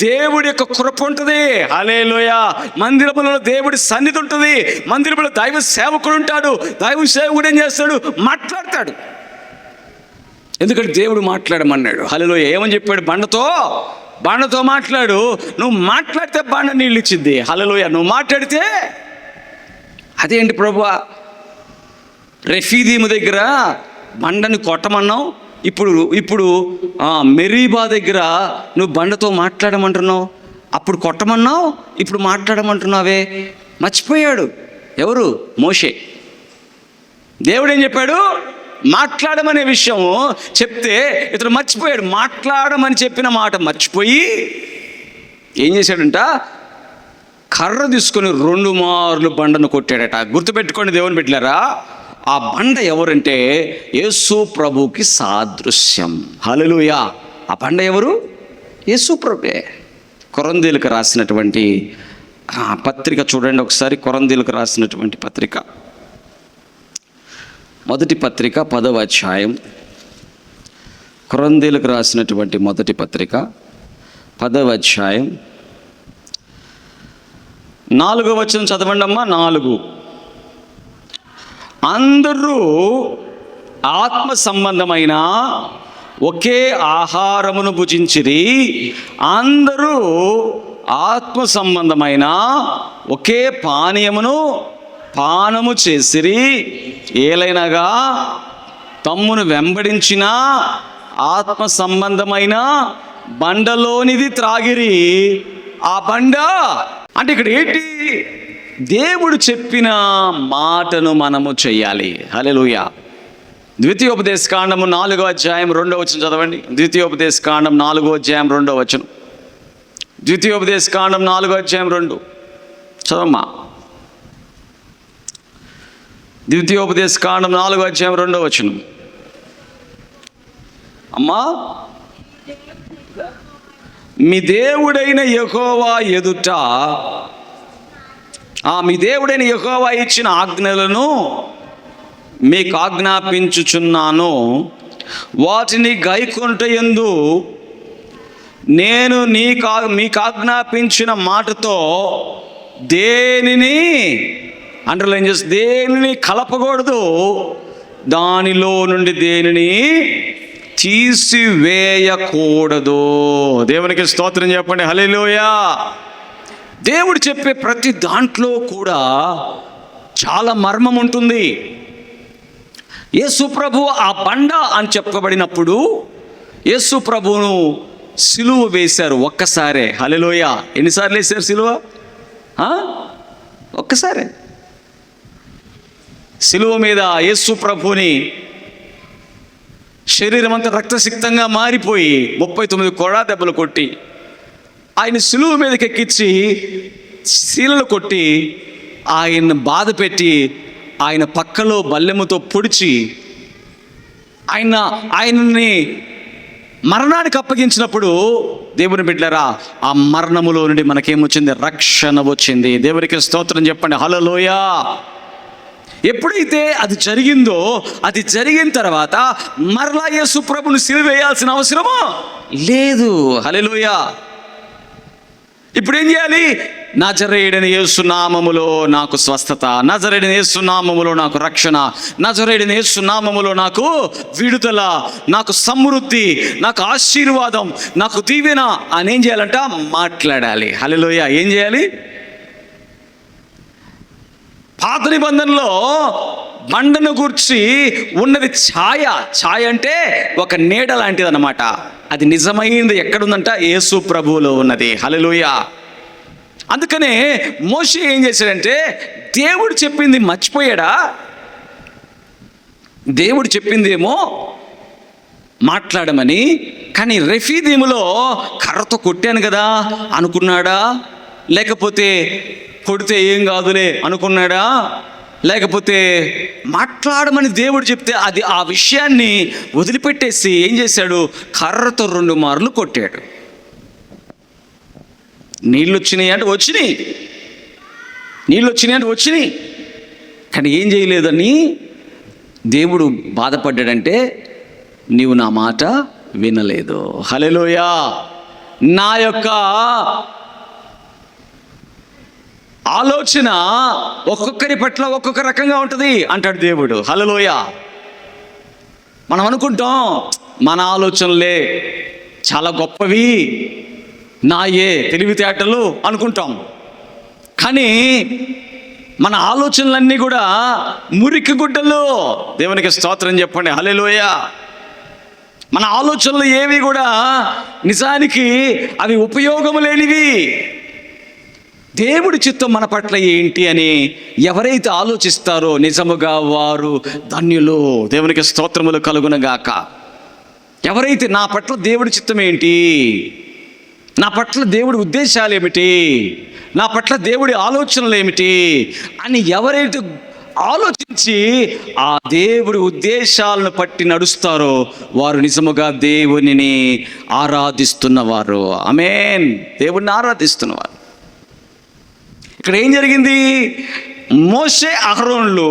దేవుడి యొక్క కృప ఉంటుంది. హల్లెలూయా. మందిరంలో దేవుడి సన్నిధి ఉంటుంది. మందిరంలో దైవ సేవకుడు ఉంటాడు. దైవ సేవకుడు ఏం చేస్తాడు? మాట్లాడతాడు. ఎందుకంటే దేవుడు మాట్లాడమన్నాడు. హల్లెలూయా. ఏమని చెప్పాడు? బండతో మాట్లాడు. నువ్వు మాట్లాడితే బండ నీళ్ళు ఇచ్చింది. హల్లెలూయా. నువ్వు మాట్లాడితే అదేంటి ప్రభువా? రెఫీదీము దగ్గర బండని కొట్టమన్నావు, ఇప్పుడు మెరీబా దగ్గర నువ్వు బండతో మాట్లాడమంటున్నావు. అప్పుడు కొట్టమన్నావు, ఇప్పుడు మాట్లాడమంటున్నావే. మర్చిపోయాడు. ఎవరు? మోషే. దేవుడు ఏం చెప్పాడు? మాట్లాడమనే విషయం చెప్తే ఇతను మర్చిపోయాడు. మాట్లాడమని చెప్పిన మాట మర్చిపోయి ఏం చేశాడంట? కర్ర తీసుకొని 2 మార్లు బండను కొట్టాడట. గుర్తుపెట్టుకోండి దేవుని బిడ్డలారా. ఆ బండ ఎవరంటే యేసు ప్రభుకి సాదృశ్యం. హల్లెలూయా. ఆ బండ ఎవరు? యేసు ప్రభువే. కొరంథీయులకు రాసినటువంటి పత్రిక చూడండి ఒకసారి. కొరంథీయులకు రాసినటువంటి పత్రిక, మొదటి పత్రిక 10వ అధ్యాయం. కొరంథీయులకు రాసినటువంటి మొదటి పత్రిక 10వ అధ్యాయం 4వ వచనం చదవండి అమ్మా. 4. అందరూ ఆత్మ సంబంధమైన ఒకే ఆహారమును భుజించిరి, అందరూ ఆత్మ సంబంధమైన ఒకే పానీయమును పానము చేసిరి. ఏలైనగా తమ్మును వెంబడించిన ఆత్మ సంబంధమైన బండలోనిది త్రాగిరి. ఆ బండ అంటే ఇక్కడ ఏంటి? దేవుడు చెప్పిన మాటను మనము చెయ్యాలి. హల్లెలూయా. ద్వితీయోపదేశకాండము 4వ అధ్యాయం 2వ వచనం చదవండి. ద్వితీయోపదేశకాండం 4వ అధ్యాయం 2వ వచనం. ద్వితీయోపదేశకాండం 4వ అధ్యాయం 2 చదవమ్మా. ద్వితీయోపదేశకాండం 4వ అధ్యాయం 2వ వచనం. అమ్మా, మీ దేవుడైన యెహోవా ఎదుట మీ దేవుడైన యెహోవా ఇచ్చిన ఆజ్ఞలను మీకు ఆజ్ఞాపించుచున్నాను, వాటిని గైకొనుటయందు నేను మీకు ఆజ్ఞాపించిన మాటతో దేనిని అండర్లైన్ చేసి దేనిని కలపకూడదు, దానిలో నుండి దేనిని తీసివేయకూడదు. దేవునికి స్తోత్రం చెప్పండి, హల్లెలూయా. దేవుడు చెప్పే ప్రతి దాంట్లో కూడా చాలా మర్మం ఉంటుంది. యేసు ప్రభువు ఆ బండ అని చెప్పబడినప్పుడు యేసు ప్రభువును సిలువ వేశారు ఒక్కసారే. హల్లెలూయా. ఎన్నిసార్లు వేశారు సిలువ? ఒక్కసారే. సిలువ మీద యేసు ప్రభువుని శరీరం అంతా రక్తసిక్తంగా మారిపోయి 39 కొడా దెబ్బలు కొట్టి ఆయన సిలువ మీదకి ఎక్కించి శీలలు కొట్టి ఆయన బాధ పెట్టి ఆయన పక్కలో బల్లెముతో పొడిచి ఆయన్ని మరణానికి అప్పగించినప్పుడు దేవుని బిడ్డలారా, ఆ మరణములో నుండి మనకేమొచ్చింది? రక్షణ వచ్చింది. దేవునికి స్తోత్రం చెప్పండి, హల్లెలూయా. ఎప్పుడైతే అది జరిగిందో, అది జరిగిన తర్వాత మరలా యేసు ప్రభువును సిలువ వేయాల్సిన అవసరమో లేదు. హల్లెలూయా. ఇప్పుడు ఏం చేయాలి? నజరేయుడైన యేసు నామములో నాకు స్వస్థత, నజరేయుడైన యేసు నామములో నాకు రక్షణ, నజరేయుడైన యేసు నామములో నాకు విడుదల, నాకు సమృద్ధి, నాకు ఆశీర్వాదం, నాకు దీవెన అని ఏం చేయాలంట? మాట్లాడాలి. హల్లెలూయా. ఏం చేయాలి? పాత నిబంధనలో బండను గూర్చి ఉన్నది ఛాయ అంటే ఒక నీడ లాంటిది అన్నమాట. అది నిజమైనది ఎక్కడుందంట? యేసు ప్రభువులో ఉన్నది. హల్లెలూయా. అందుకనే మోషే ఏం చేశాడంటే, దేవుడు చెప్పింది మర్చిపోయాడా? దేవుడు చెప్పిందేమో మాట్లాడమని, కానీ రెఫీదీములో కర్రతో కొట్టాను కదా అనుకున్నాడా? లేకపోతే కొడితే ఏం కాదులే అనుకున్నాడా? లేకపోతే మాట్లాడమని దేవుడు చెప్తే అది ఆ విషయాన్ని వదిలిపెట్టేసి ఏం చేశాడు? కర్రతో 2 మార్లు కొట్టాడు. నీళ్ళు వచ్చినాయి అంటే వచ్చినాయి, నీళ్ళు వచ్చినాయి అంటే వచ్చినాయి, కానీ ఏం చేయలేదని దేవుడు బాధపడ్డాడంటే, నీవు నా మాట వినలేదు. హల్లెలూయా. నా యొక్క ఆలోచన ఒక్కొక్కరి పట్ల ఒక్కొక్క రకంగా ఉంటుంది అంటాడు దేవుడు. హల్లెలూయా. మనం అనుకుంటాం మన ఆలోచనలే చాలా గొప్పవి, నాయే తెలివితేటలు అనుకుంటాం. కానీ మన ఆలోచనలన్నీ కూడా మురికి గుడ్డలు. దేవునికి స్తోత్రం చెప్పండి, హల్లెలూయా. మన ఆలోచనలు ఏవి కూడా నిజానికి అవి ఉపయోగము లేనివి. దేవుడి చిత్తం మన పట్ల ఏంటి అని ఎవరైతే ఆలోచిస్తారో నిజముగా వారు ధన్యులు. దేవునికి స్తోత్రములు కలుగునగాక. ఎవరైతే నా పట్ల దేవుడి చిత్తం ఏంటి, నా పట్ల దేవుడి ఉద్దేశాలు ఏమిటి, నా పట్ల దేవుడి ఆలోచనలు ఏమిటి అని ఎవరైతే ఆలోచించి ఆ దేవుడి ఉద్దేశాలను పట్టి నడుస్తారో వారు నిజముగా దేవునిని ఆరాధిస్తున్నవారు. ఆమేన్. దేవుడిని ఆరాధిస్తున్నవారు. ఇక్కడ ఏం జరిగింది? మోషే అహరోనులు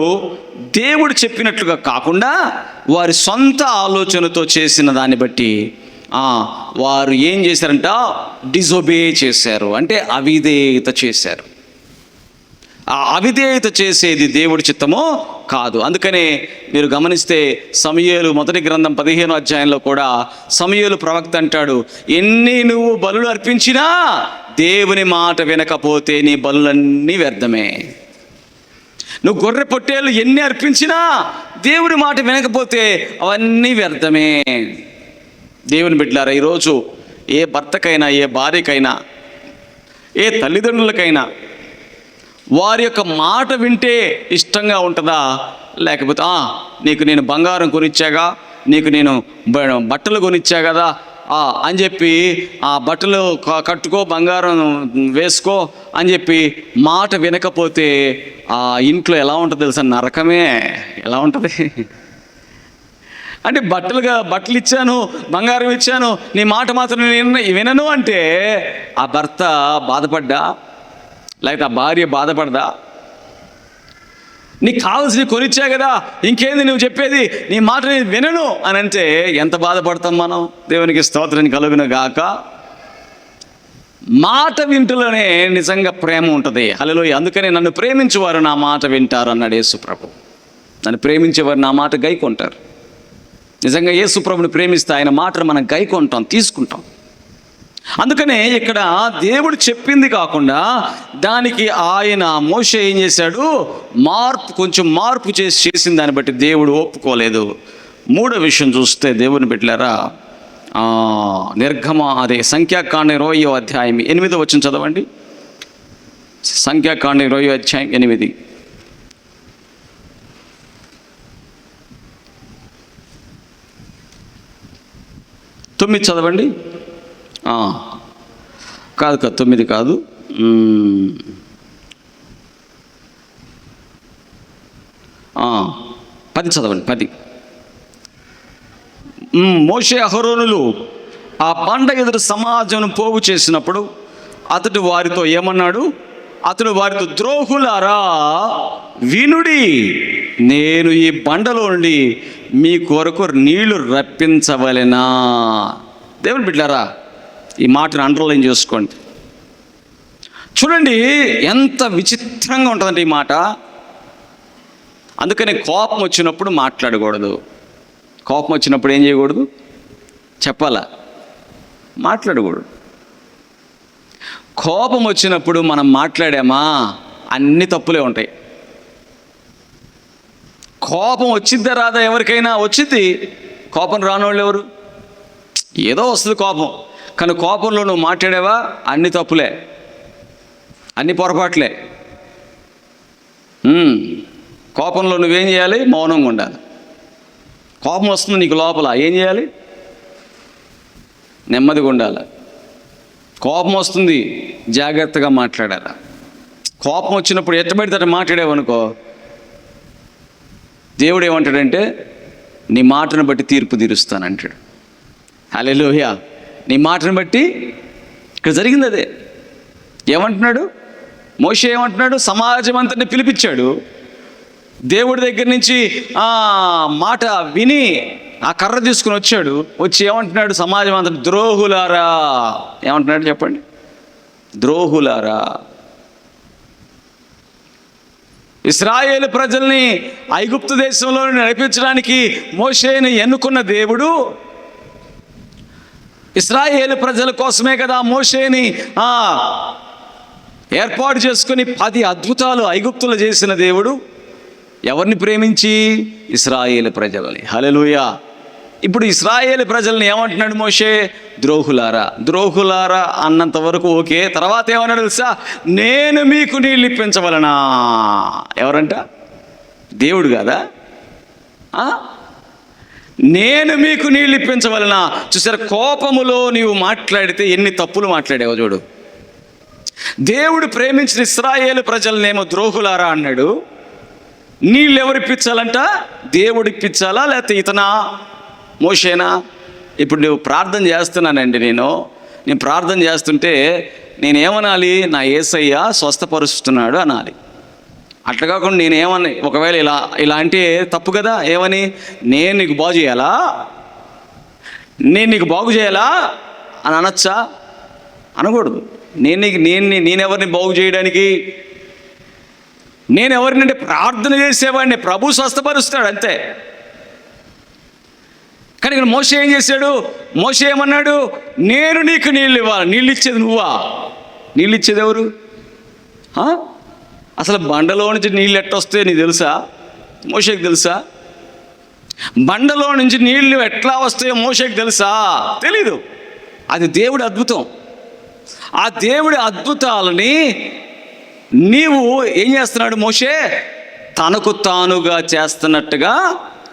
దేవుడు చెప్పినట్లుగా కాకుండా వారి సొంత ఆలోచనతో చేసిన దాన్ని బట్టి వారు ఏం చేశారంట? డిజోబే చేశారు, అంటే అవిధేయత చేశారు. ఆ అవిధేయత చేసేది దేవుడి చిత్తమో కాదు. అందుకనే మీరు గమనిస్తే సమూయేలు మొదటి గ్రంథం 15వ అధ్యాయంలో కూడా సమూయేలు ప్రవక్త అంటాడు, ఎన్ని నువ్వు బలులు అర్పించినా దేవుని మాట వినకపోతే నీ బలులన్నీ వ్యర్థమే. నువ్వు గొర్రె పొట్టేలు ఎన్ని అర్పించినా దేవుని మాట వినకపోతే అవన్నీ వ్యర్థమే. దేవుని బిడ్డలారా, ఈరోజు ఏ భర్తకైనా, ఏ భార్యకైనా, ఏ తల్లిదండ్రులకైనా వారి యొక్క మాట వింటే ఇష్టంగా ఉంటుందా? లేకపోతే నీకు నేను బంగారం కొనిచ్చాగా, నీకు నేను బట్టలు కొనిచ్చా కదా అని చెప్పి ఆ బట్టలు కట్టుకో, బంగారం వేసుకో అని చెప్పి మాట వినకపోతే ఆ ఇంట్లో ఎలా ఉంటుంది తెలుసా? నరకమే. ఎలా ఉంటుంది అంటే బట్టలు ఇచ్చాను, బంగారం ఇచ్చాను, నీ మాట మాత్రం నేను వినను అంటే ఆ భర్త బాధపడ్డా? లేకపోతే ఆ భార్య బాధపడదా? నీకు కావాల్సినవి కొనిచ్చా కదా, ఇంకేంది నువ్వు చెప్పేది, నీ మాట నేను వినను అని అంటే ఎంత బాధపడతాం మనం. దేవునికి స్తోత్రం కలుగును గాక. మాట వింటులోనే నిజంగా ప్రేమ ఉంటుంది. హల్లెలూయా. అందుకనే నన్ను ప్రేమించువారు నా మాట వింటారు అన్నాడు యేసు ప్రభు. నన్ను ప్రేమించేవారు నా మాట గైకొంటారు. నిజంగా యేసు ప్రభుని ప్రేమిస్తే ఆయన మాటను మనం గైకొంటాం, తీసుకుంటాం. అందుకనే ఇక్కడ దేవుడు చెప్పింది కాకుండా దానికి ఆయన మోషే ఏం చేశాడు, కొంచెం మార్పు చేసిన దాన్ని బట్టి దేవుడు ఒప్పుకోలేదు. మూడో విషయం చూస్తే దేవుని బిడ్డలారా, సంఖ్యాకాండం 20వ అధ్యాయం 8వ వచనం చదవండి. సంఖ్యాకాండం 20వ అధ్యాయం 8. తొమ్మిది చదవండి. కాదు 9 కాదు, 10 చదవండి. 10. మోషే అహరోనులు ఆ బండ ఎదురు సమాజం పోగు చేసినప్పుడు అతడు వారితో ఏమన్నాడు? అతడు వారితో, ద్రోహులారా వినుడి, నేను ఈ బండలో నుండి మీ కొరకు నీళ్లు రప్పించవలెనా. దేవుని బిడ్డలారా, ఈ మాటను అండర్లైన్ చేసుకోండి. చూడండి ఎంత విచిత్రంగా ఉంటుందంటే ఈ మాట. అందుకని కోపం వచ్చినప్పుడు మాట్లాడకూడదు. కోపం వచ్చినప్పుడు ఏం చేయకూడదు? చెప్పాలా? మాట్లాడకూడదు. కోపం వచ్చినప్పుడు మనం మాట్లాడామా అన్ని తప్పులే ఉంటాయి. కోపం వచ్చిద్దా రాదా? ఎవరికైనా వచ్చింది. కోపం రానోళ్ళు ఎవరు? ఏదో వస్తుంది కోపం, కానీ కోపంలో నువ్వు మాట్లాడావా అన్ని తప్పులే, అన్ని పొరపాట్లే. కోపంలో నువ్వేం చేయాలి? మౌనంగా ఉండాలి. కోపం వస్తుంది నీకు లోపల, ఏం చేయాలి? నెమ్మదిగా ఉండాలి. కోపం వస్తుంది, జాగ్రత్తగా మాట్లాడాలి. కోపం వచ్చినప్పుడు ఎట్టబడితే మాట్లాడావనుకో, దేవుడు ఏమంటాడంటే నీ మాటను బట్టి తీర్పు తీరుస్తానంటాడు. హల్లెలూయా. నీ మాటను బట్టి. ఇక్కడ జరిగింది అదే. ఏమంటున్నాడు మోషే? ఏమంటున్నాడు? సమాజం అంతటిని పిలిపించాడు. దేవుడి దగ్గర నుంచి మాట విని ఆ కర్ర తీసుకుని వచ్చాడు. వచ్చి ఏమంటున్నాడు? సమాజం అంతా, ద్రోహులారా. ఏమంటున్నాడు చెప్పండి? ద్రోహులారా. ఇశ్రాయేలు ప్రజల్ని ఐగుప్తు దేశంలో నడిపించడానికి మోషేని ఎన్నుకున్న దేవుడు, ఇశ్రాయేలు ప్రజల కోసమే కదా మోషేని ఏర్పాటు చేసుకుని 10 అద్భుతాలు ఐగుప్తులు చేసిన దేవుడు ఎవరిని ప్రేమించి? ఇశ్రాయేలు ప్రజలని. హల్లెలూయా. ఇప్పుడు ఇశ్రాయేలు ప్రజల్ని ఏమంటున్నాడు మోషే? ద్రోహులారా. ద్రోహులారా అన్నంత వరకు ఓకే. తర్వాత ఏమన్నాడు తెలుసా? నేను మీకు నీళ్ళు ఇప్పించవలనా. ఎవరంట? దేవుడు కాదా? నేను మీకు నీళ్ళు ఇప్పించవలనా. చూసారా, కోపములో నీవు మాట్లాడితే ఎన్ని తప్పులు మాట్లాడేవో చూడు. దేవుడు ప్రేమించిన ఇశ్రాయేలు ప్రజలనేమో ద్రోహులారా అన్నాడు. నీళ్ళు ఎవరు ఇప్పించాలంట? దేవుడు ఇప్పించాలా లేకపోతే ఇతనా, మోషేనా? ఇప్పుడు నువ్వు ప్రార్థన చేస్తున్నానండి, నేను ప్రార్థన చేస్తుంటే నేనేమనాలి? నా యేసయ్య స్వస్థపరుస్తున్నాడు అనాలి. అట్లా కాకుండా నేనేమని, ఒకవేళ ఇలా అంటే తప్పు కదా. ఏమని? నేను నీకు బాగు చేయాలా, నేను నీకు బాగు చేయాలా అని అనొచ్చా? అనకూడదు. నేనెవరిని బాగు చేయడానికి? నేనెవరినంటే ప్రార్థన చేసేవాడిని, ప్రభు స్వస్థపరుస్తాడు అంతే. కానీ ఇక్కడ మోషే ఏం చేశాడు? మోషే ఏమన్నాడు? నేను నీకు నీళ్ళు ఇవ్వాలి. నీళ్ళు ఇచ్చేది నువ్వా? నీళ్ళు ఇచ్చేది ఎవరు? అసలు బండలో నుంచి నీళ్ళు ఎట్టొస్తే నీకు తెలుసా? మోషేకి తెలుసా? బండలో నుంచి నీళ్ళు ఎట్లా వస్తాయో మోషేకి తెలుసా? తెలీదు. అది దేవుడి అద్భుతం. ఆ దేవుడి అద్భుతాలని నీవు ఏం చేస్తున్నాడు? మోషే తనకు తానుగా చేస్తున్నట్టుగా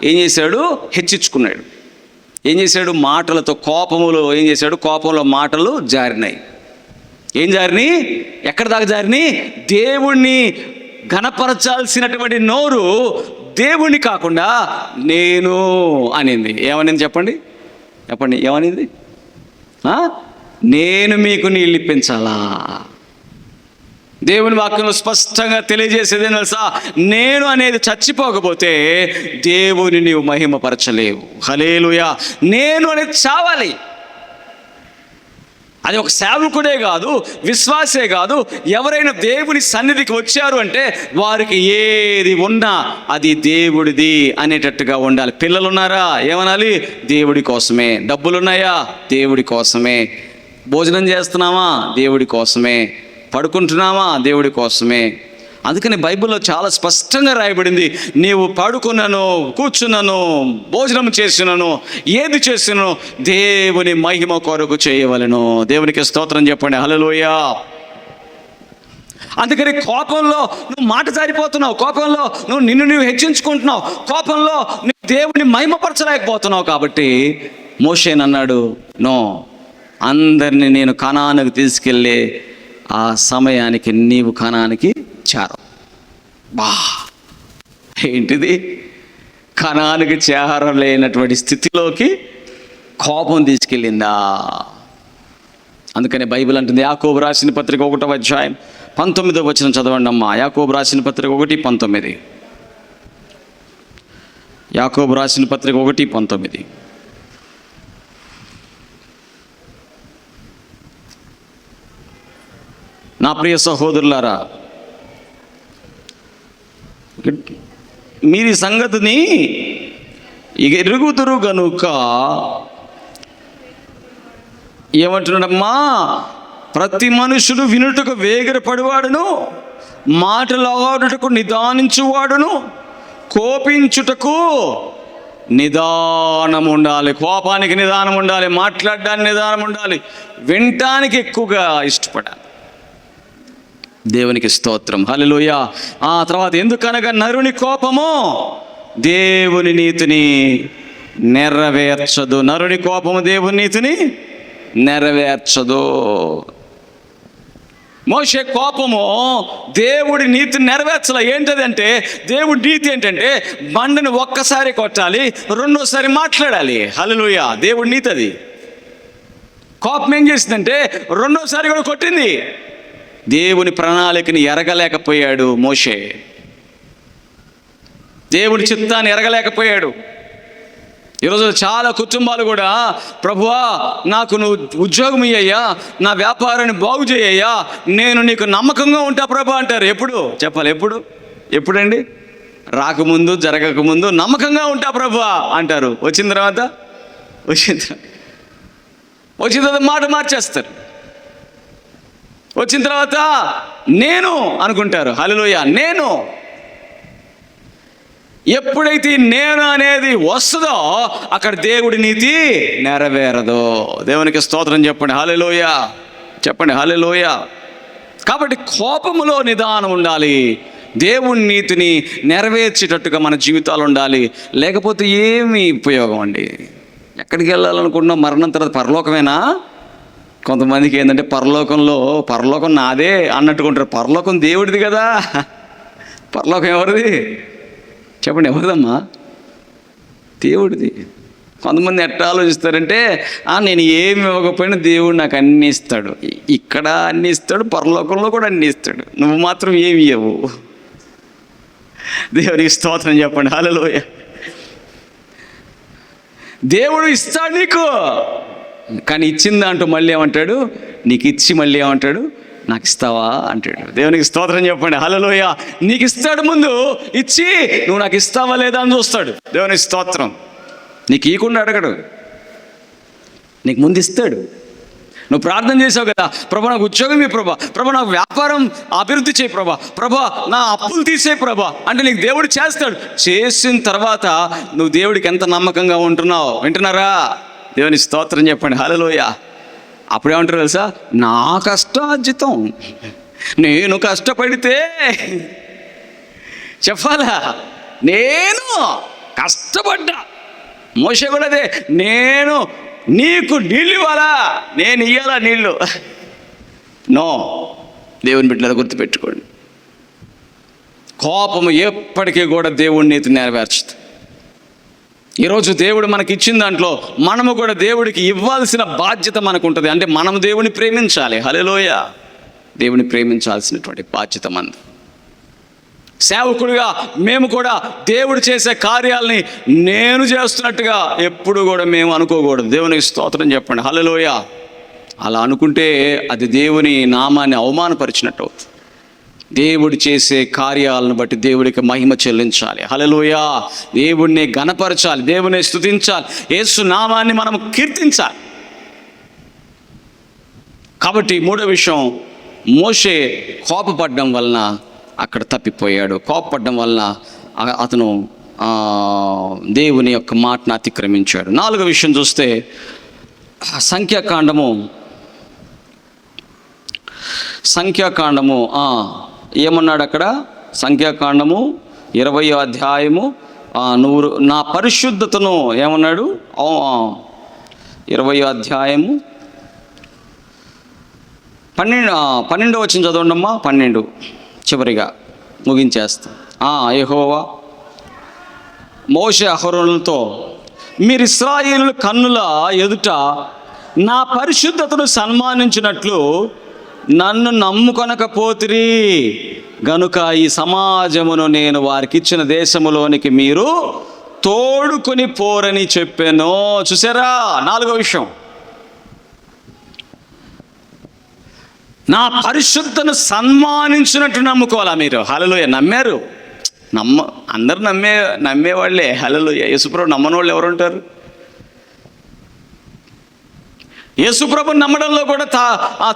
ఏం చేశాడు? హెచ్చించుకున్నాడు. ఏం చేశాడు? మాటలతో, కోపములో ఏం చేశాడు? కోపంలో మాటలు జారినాయి. ఏం జారినాయి? ఎక్కడ దాకా జారినాయి? దేవుణ్ణి ఘనపరచాల్సినటువంటి నోరు దేవుణ్ణి కాకుండా నేను అనింది. ఏమనింది చెప్పండి? ఏమనింది? నేను మీకు నీళ్ళు ఇప్పించాలా. దేవుని వాక్యంలో స్పష్టంగా తెలియజేసేది తెలుసా? నేను అనేది చచ్చిపోకపోతే దేవుని నీవు మహిమపరచలేవు. హల్లెలూయా. నేను అనేది చావాలి. అది ఒక సేవకుడే కాదు, విశ్వాసే కాదు, ఎవరైనా దేవుని సన్నిధికి వచ్చారు అంటే వారికి ఏది ఉన్నా అది దేవుడిది అనేటట్టుగా ఉండాలి. పిల్లలు ఉన్నారా, ఏమనాలి? దేవుడి కోసమే. డబ్బులున్నాయా? దేవుడి కోసమే. భోజనం చేస్తున్నామా? దేవుడి కోసమే. పడుకుంటున్నామా? దేవుడి కోసమే. అందుకని బైబిల్లో చాలా స్పష్టంగా రాయబడింది, నీవు పడుకున్నాను, కూర్చున్నాను, భోజనం చేసినాను, ఏది చేసినాను దేవుని మహిమ కొరకు చేయవలెను. దేవునికి స్తోత్రం చెప్పండి. హల్లెలూయా. అందుకని కోపంలో నువ్వు మాట జారిపోతున్నావు, కోపంలో నువ్వు హెచ్చించుకుంటున్నావు, కోపంలో నువ్వు దేవుని మహిమపరచలేకపోతున్నావు. కాబట్టి మోషేనన్నాడు, నో, అందరినీ నేను కనానుకు తీసుకెళ్ళి ఆ సమయానికి నీవు కనానికి చేరవు. ఏంటిది? కనానికి చేరలేనటువంటి స్థితిలోకి కోపం తీసుకెళ్ళిందా? అందుకనే బైబిల్ అంటుంది, యాకోబు రాసిన పత్రిక 1వ అధ్యాయం 19వ వచనం చదవండి అమ్మా. యాకోబు రాసిన పత్రిక 1:19. యాకోబు రాసిన పత్రిక 1:19. నా ప్రియ సహోదరులారా, మీరు ఈ సంగతిని ఎరుగుదురు గనుక ఏమంటున్నాడమ్మా, ప్రతి మనుషుడు వినుటకు వేగిరపడివాడును, మాటలాడుటకు నిదానించువాడును, కోపించుటకు నిదానం ఉండాలి. కోపానికి నిదానం ఉండాలి, మాట్లాడడానికి నిదానం ఉండాలి, వినటానికి ఎక్కువగా ఇష్టపడాలి. దేవునికి స్తోత్రం. హల్లెలూయా. ఆ తర్వాత ఎందుకనగా నరుని కోపము దేవుని నీతిని నెరవేర్చదు. నరుని కోపము దేవుని నీతిని నెరవేర్చదు. మోషే కోపము దేవుడి నీతిని నెరవేర్చలే. ఏంటది అంటే, దేవుడి నీతి ఏంటంటే బండని ఒక్కసారి కొట్టాలి, రెండోసారి మాట్లాడాలి. హల్లెలూయా. దేవుడి నీతి అది. కోపం ఏం చేసిందంటే రెండోసారి కూడా కొట్టింది. దేవుని ప్రణాళికని ఎరగలేకపోయాడు మోషే, దేవుడి చిత్తాన్ని ఎరగలేకపోయాడు. ఈరోజు చాలా కుటుంబాలు కూడా, ప్రభువా నాకు నువ్వు ఉద్యోగం ఇయ్యయ్యా, నా వ్యాపారాన్ని బాగు చేయయ్యా, నేను నీకు నమ్మకంగా ఉంటా ప్రభు అంటారు. ఎప్పుడు చెప్పాలి? ఎప్పుడండి? రాకముందు, జరగకముందు నమ్మకంగా ఉంటా ప్రభు అంటారు. వచ్చిన తర్వాత మాట మార్చేస్తారు. వచ్చిన తర్వాత నేను అనుకుంటారు. హల్లెలూయా. నేను ఎప్పుడైతే నేను అనేది వస్తుందో అక్కడ దేవుడి నీతి నెరవేరదు. దేవునికి స్తోత్రం చెప్పండి. హల్లెలూయా చెప్పండి. హల్లెలూయా. కాబట్టి కోపములో నిదానం ఉండాలి, దేవుని నీతిని నెరవేర్చేటట్టుగా మన జీవితాలు ఉండాలి. లేకపోతే ఏమి ఉపయోగం అండి? ఎక్కడికి వెళ్ళాలనుకుంటున్నాం? మరణం తర్వాత పరలోకమేనా? కొంతమందికి ఏంటంటే పరలోకం నాదే అన్నట్టుకుంటారు. పరలోకం దేవుడిది కదా. పరలోకం ఎవరిది చెప్పండి? ఎవరిదమ్మా? దేవుడిది. కొంతమంది ఎట్లా ఆలోచిస్తారంటే, నేను ఏమి ఇవ్వకపోయినా దేవుడు నాకు అన్ని ఇస్తాడు, ఇక్కడ అన్ని ఇస్తాడు, పరలోకంలో కూడా అన్ని ఇస్తాడు, నువ్వు మాత్రం ఏమి ఇవ్వవు. దేవునికి స్తోత్రం చెప్పండి. హల్లెలూయా. దేవుడు ఇస్తాడు నీకు, కానీ ఇచ్చిందా అంటూ మళ్ళీ ఏమంటాడు? నీకు ఇచ్చి మళ్ళీ ఏమంటాడు? నాకు ఇస్తావా అంటాడు. దేవునికి స్తోత్రం చెప్పండి. హల్లెలూయా. నీకు ఇస్తాడు, ముందు ఇచ్చి నువ్వు నాకు ఇస్తావా లేదా అని చూస్తాడు. దేవునికి స్తోత్రం. నీకు ఇవ్వకుండా అడగడు, నీకు ముందు ఇస్తాడు. నువ్వు ప్రార్థన చేసావు కదా, ప్రభా నాకు ఉద్యోగం ఇవ్వు ప్రభా, ప్రభా నాకు వ్యాపారం అభివృద్ధి చేయి ప్రభా, ప్రభా నా అప్పులు తీసే ప్రభా అంటే నీకు దేవుడు చేస్తాడు. చేసిన తర్వాత నువ్వు దేవుడికి ఎంత నమ్మకంగా ఉంటున్నావు. వింటున్నారా? దేవుని స్తోత్రం చెప్పండి. హల్లెలూయా. అప్పుడేమంటారు తెలుసా? నా కష్టార్జితం, నేను కష్టపడితే చెప్పాలా, నేను కష్టపడ్డా. మోషే కూడా అదే, నేను నీకు నీళ్ళు ఇవ్వాలా, నేను ఇయ్యాలా నీళ్ళు? నో. దేవుని బిడ్డలు గుర్తుపెట్టుకోండి, కోపము ఎప్పటికీ కూడా దేవుడి నీతి నెరవేర్చుతుంది. ఈరోజు దేవుడు మనకి ఇచ్చిన దాంట్లో మనము కూడా దేవుడికి ఇవ్వాల్సిన బాధ్యత మనకు ఉంటుంది. అంటే మనము దేవుని ప్రేమించాలి. హల్లెలూయా. దేవుని ప్రేమించాల్సినటువంటి బాధ్యత మనది. సేవకుడిగా మేము కూడా దేవుడు చేసే కార్యాలని నేను చేస్తున్నట్టుగా ఎప్పుడు కూడా మేము అనుకోకూడదు. దేవునికి స్తోత్రం చెప్పండి. హల్లెలూయా. అలా అనుకుంటే అది దేవుని నామాన్ని అవమానపరిచినట్టు అవుతుంది. దేవుడు చేసే కార్యాలను బట్టి దేవుడికి మహిమ చెల్లించాలి. హల్లెలూయా. దేవుడిని ఘనపరచాలి, దేవుని స్తుతించాలి, యేసు నామాన్ని మనం కీర్తించాలి. కాబట్టి మూడో విషయం, మోషే కోపపడడం వలన అక్కడ తప్పిపోయాడు. కోపపడడం వలన అతను దేవుని యొక్క మాటను అతిక్రమించాడు. నాలుగో విషయం చూస్తే సంఖ్యాకాండము ఏమన్నాడు అక్కడ? సంఖ్యాకాండము 20వ అధ్యాయము నువ్వు నా పరిశుద్ధతను ఏమన్నాడు? 20వ అధ్యాయము 12వ వచనం చదవండమ్మా. 12 చివరిగా ముగించేస్తాం. యెహోవా మోషే అహరోనులతో, మీరు ఇశ్రాయేలు కన్నుల ఎదుట నా పరిశుద్ధతను సన్మానించినట్లు నన్ను నమ్ముకొనకపోతిరి గనుక ఈ సమాజమును నేను వారికి ఇచ్చిన దేశములోనికి మీరు తోడుకొని పోరని చెప్పాను. చూసారా? నాలుగో విషయం, నా పరిశుద్ధను సన్మానించినట్టు నమ్ముకోవాలా మీరు. హల్లెలూయా. నమ్మారు, అందరు నమ్మేవాళ్ళే. హల్లెలూయా. యేసుప్రభు నమ్మని వాళ్ళు ఎవరు ఉంటారు? యేసుప్రభుని నమ్మడంలో కూడా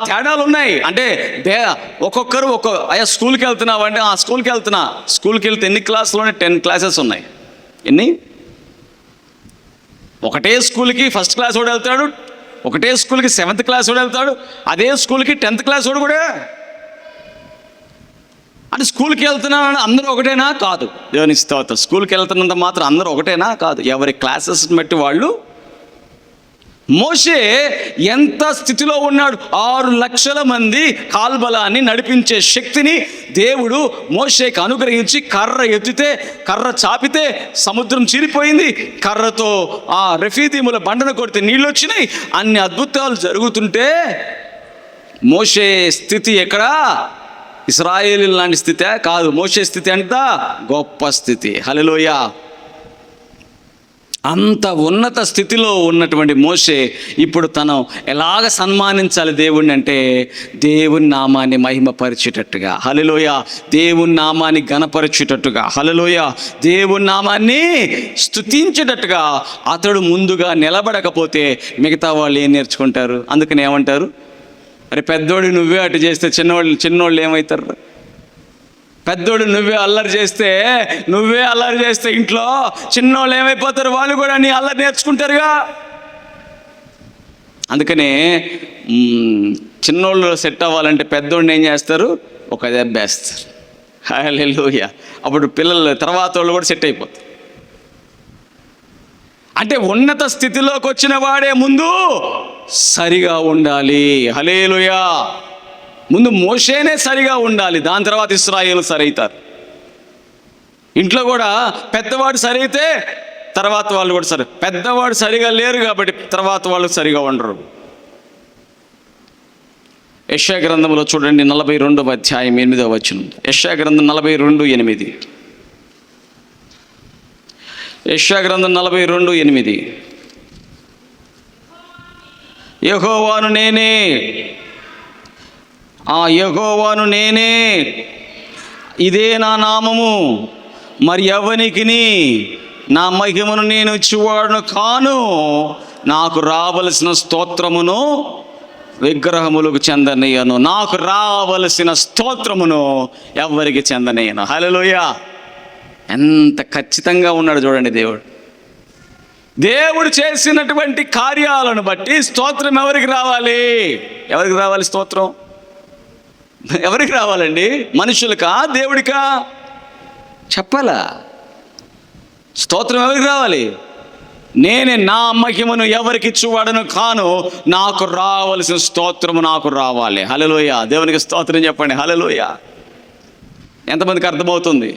తేడాలు ఉన్నాయి. అంటే ఒక్కొక్కరు స్కూల్కి వెళ్తున్నావంటే స్కూల్కి వెళ్తే ఎన్ని క్లాసులోనే 10 క్లాసెస్ ఉన్నాయి. ఎన్ని? ఒకటే స్కూల్కి ఫస్ట్ క్లాస్ వాడు వెళ్తాడు, ఒకటే స్కూల్కి 7th క్లాస్ వాడు వెళ్తాడు, అదే స్కూల్కి 10th క్లాస్ వాడు కూడా. అంటే స్కూల్కి వెళ్తున్నాను అందరూ ఒకటేనా? కాదు. దేవుని స్తోత్రం. స్కూల్కి వెళ్తున్నంత మాత్రం అందరూ ఒకటేనా? కాదు. ఎవరి క్లాసెస్ని బట్టి వాళ్ళు. మోషే ఎంత స్థితిలో ఉన్నాడు? 6 లక్షల మంది కాల్బలాన్ని నడిపించే శక్తిని దేవుడు మోషేకి అనుగ్రహించి కర్ర ఎత్తితే, కర్ర చాపితే సముద్రం చీలిపోయింది, కర్రతో రెఫీదీముల బండను కొడితే నీళ్ళు వచ్చినాయి. అన్ని అద్భుతాలు జరుగుతుంటే మోషే స్థితి ఎక్కడా? ఇశ్రాయేలు లాంటి స్థితే కాదు. మోషే స్థితి అంత గొప్ప స్థితి. హల్లెలూయా. అంత ఉన్నత స్థితిలో ఉన్నటువంటి మోషే ఇప్పుడు తను ఎలాగ సన్మానించాలి దేవుణ్ణి అంటే దేవుని నామాన్ని మహిమపరిచేటట్టుగా. హల్లెలూయా. దేవుని నామాన్ని ఘనపరిచేటట్టుగా. హల్లెలూయా. దేవుని నామాన్ని స్తుతించేటట్టుగా అతడు ముందుగా నిలబడకపోతే మిగతా వాళ్ళు ఏం నేర్చుకుంటారు? అందుకని ఏమంటారు? అరే పెద్దోడు నువ్వే అటు చేస్తే చిన్నోళ్ళు ఏమవుతారు? పెద్దోడు నువ్వే అల్లరి చేస్తే ఇంట్లో చిన్నోళ్ళు ఏమైపోతారు? వాళ్ళు కూడా నీ అల్లరి నేర్చుకుంటారుగా. అందుకనే చిన్నోళ్ళు సెట్ అవ్వాలంటే పెద్దోడిని ఏం చేస్తారు? ఒక దెబ్బేస్తారు. హల్లెలూయా. అప్పుడు పిల్లలు తర్వాత వాళ్ళు కూడా సెట్ అయిపోతారు. అంటే ఉన్నత స్థితిలోకి వచ్చిన వాడే ముందు సరిగా ఉండాలి. హల్లెలూయా. ముందు మోషేనే సరిగా ఉండాలి, దాని తర్వాత ఇశ్రాయేలు సరైతారు. ఇంట్లో కూడా పెద్దవాడు సరైతే తర్వాత వాళ్ళు కూడా సరి. పెద్దవాడు సరిగా లేరు కాబట్టి తర్వాత వాళ్ళు సరిగా ఉండరు. యెషయా గ్రంథంలో చూడండి 42వ అధ్యాయం 8వ వచనం. యెషయా గ్రంథం 42:8. యెషయా గ్రంథం 42:8. యెహోవాను నేనే, యెహోవాను నేనే, ఇదే నా నామము, మరి ఎవనికిని నా మహిమను నేను ఇచ్చేవాడును కాను, నాకు రావలసిన స్తోత్రమును విగ్రహములకు చెందనీయను. నాకు రావలసిన స్తోత్రమును ఎవరికి చెందనీయను. హల్లెలూయా. ఎంత ఖచ్చితంగా ఉన్నాడు చూడండి దేవుడు. దేవుడు చేసినటువంటి కార్యాలను బట్టి స్తోత్రం ఎవరికి రావాలి? ఎవరికి రావాలి స్తోత్రం? ఎవరికి రావాలండి? మనుషులకా దేవుడికా? చెప్పాలా? స్తోత్రం ఎవరికి రావాలి? నేనే నా మహిమను ఎవరికి ఇచ్చువాడను కాను, నాకు రావలసిన స్తోత్రము నాకు రావాలి. హల్లెలూయా. దేవునికి స్తోత్రం చెప్పండి. హల్లెలూయా. ఎంతమందికి అర్థమవుతుంది?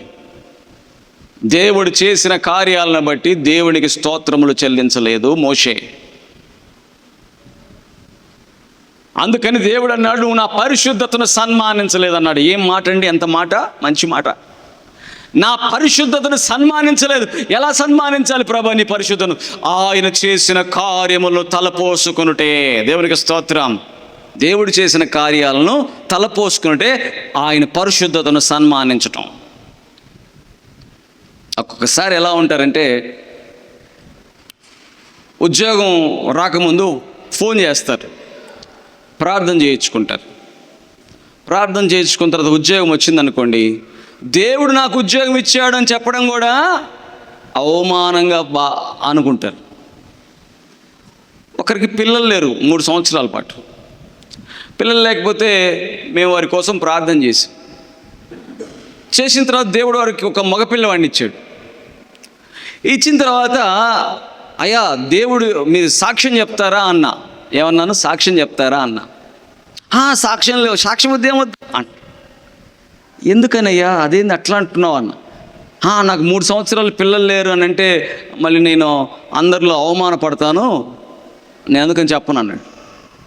దేవుడు చేసిన కార్యాలను బట్టి దేవునికి స్తోత్రములు చెల్లించలేదు మోషే. అందుకని దేవుడు అన్నాడు, నువ్వు నా పరిశుద్ధతను సన్మానించలేదన్నాడు. ఏం మాట అండి? ఎంత మాట! మంచి మాట. నా పరిశుద్ధతను సన్మానించలేదు. ఎలా సన్మానించాలి ప్రభా నీ పరిశుద్ధను? ఆయన చేసిన కార్యములను తలపోసుకొనుటే. దేవునికి స్తోత్రం. దేవుడు చేసిన కార్యాలను తలపోసుకుంటే ఆయన పరిశుద్ధతను సన్మానించటం. ఒక్కొక్కసారి ఎలా ఉంటారంటే, ఉద్యోగం రాకముందు ఫోన్ చేస్తారు, ప్రార్థన చేయించుకుంటారు. ప్రార్థన చేయించుకున్న తర్వాత ఉద్యోగం వచ్చిందనుకోండి, దేవుడు నాకు ఉద్యోగం ఇచ్చాడు అని చెప్పడం కూడా అవమానంగా అనుకుంటారు. ఒకరికి పిల్లలు లేరు 3 సంవత్సరాల పాటు. పిల్లలు లేకపోతే మేము వారి కోసం ప్రార్థన చేసిన తర్వాత దేవుడు వారికి ఒక మగపిల్లవాడిని ఇచ్చాడు. ఇచ్చిన తర్వాత, అయ్యా దేవుడు మీరు సాక్ష్యం చెప్తారా అన్న. ఏమన్నాను? సాక్ష్యం చెప్తారా అన్న. సాక్ష్యం లేవు, సాక్ష్యం వద్దు, ఏమొద్దు అంట. ఎందుకనయ్యా అదేంది అట్లా అంటున్నావు అన్న. నాకు 3 సంవత్సరాలు పిల్లలు లేరు అని అంటే మళ్ళీ నేను అందరిలో అవమానపడతాను, నేను అందుకని చెప్పను అన్నాడు.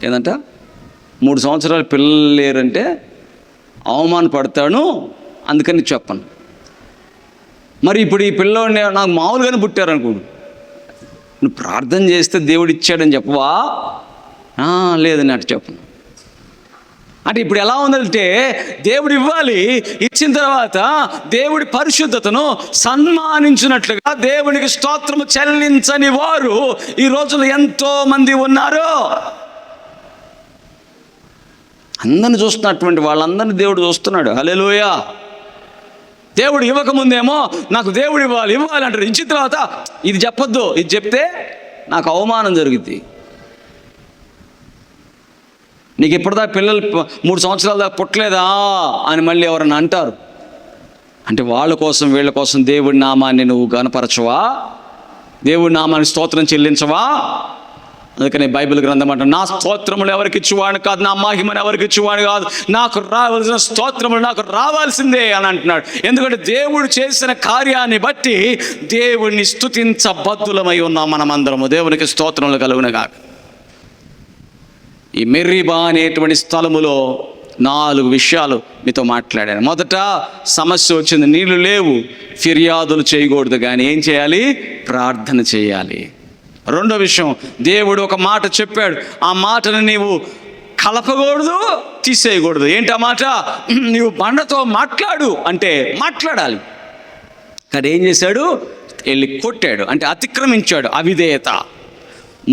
ఏంటంట, 3 సంవత్సరాలు పిల్లలు లేరంటే అవమానపడతాను, అందుకని చెప్పను. మరి ఇప్పుడు ఈ పిల్లవాడిని నాకు మామూలుగానే పుట్టారనుకోడు, నువ్వు ప్రార్థన చేస్తే దేవుడు ఇచ్చాడని చెప్పవా? లేదని అటు చెప్పను. అంటే ఇప్పుడు ఎలా ఉందంటే, దేవుడు ఇవ్వాలి, ఇచ్చిన తర్వాత దేవుడి పరిశుద్ధతను సన్మానించినట్లుగా దేవునికి స్తోత్రము చెల్లించని వారు ఈ రోజుల్లో ఎంతో మంది ఉన్నారు. అందరిని చూస్తున్నటువంటి వాళ్ళందరినీ దేవుడు చూస్తున్నాడు. హల్లెలూయా. దేవుడు ఇవ్వకముందేమో నాకు దేవుడు ఇవ్వాలి అంటారు. ఇచ్చిన తర్వాత ఇది చెప్పొద్దు, ఇది చెప్తే నాకు అవమానం జరుగుద్ది. నీకు ఇప్పటిదా పిల్లలు 3 సంవత్సరాల దాకా పుట్టలేదా అని మళ్ళీ ఎవరన్నా అంటారు. అంటే వాళ్ళ కోసం వీళ్ళ కోసం దేవుడి నామాన్ని నువ్వు గణపరచవా? దేవుడి నామాన్ని స్తోత్రం చెల్లించవా? అందుకని బైబిల్ గ్రంథం అంటే, నా స్తోత్రములు ఎవరికి ఇచ్చేవాడు కాదు, నా మహిమను ఎవరికి ఇచ్చేవాడు కాదు, నాకు రావాల్సిన స్తోత్రములు నాకు రావాల్సిందే అని అంటున్నాడు. ఎందుకంటే దేవుడు చేసిన కార్యాన్ని బట్టి దేవుడిని స్తుతించబద్ధులమై ఉన్నాం మనమందరము. దేవునికి స్తోత్రములు కలుగునుగాక. ఈ మెర్రిబా అనేటువంటి స్థలములో 4 విషయాలు మీతో మాట్లాడాను. మొదట సమస్య వచ్చింది, నీళ్లు లేవు, ఫిర్యాదులు చేయకూడదు, కానీ ఏం చేయాలి? ప్రార్థన చేయాలి. రెండో విషయం, దేవుడు ఒక మాట చెప్పాడు, ఆ మాటను నీవు కలపకూడదు, తీసేయకూడదు. ఏంటి ఆ మాట? నీవు బండతో మాట్లాడు అంటే మాట్లాడాలి. కానీ ఏం చేశాడు? వెళ్ళి కొట్టాడు, అంటే అతిక్రమించాడు, అవిధేయత.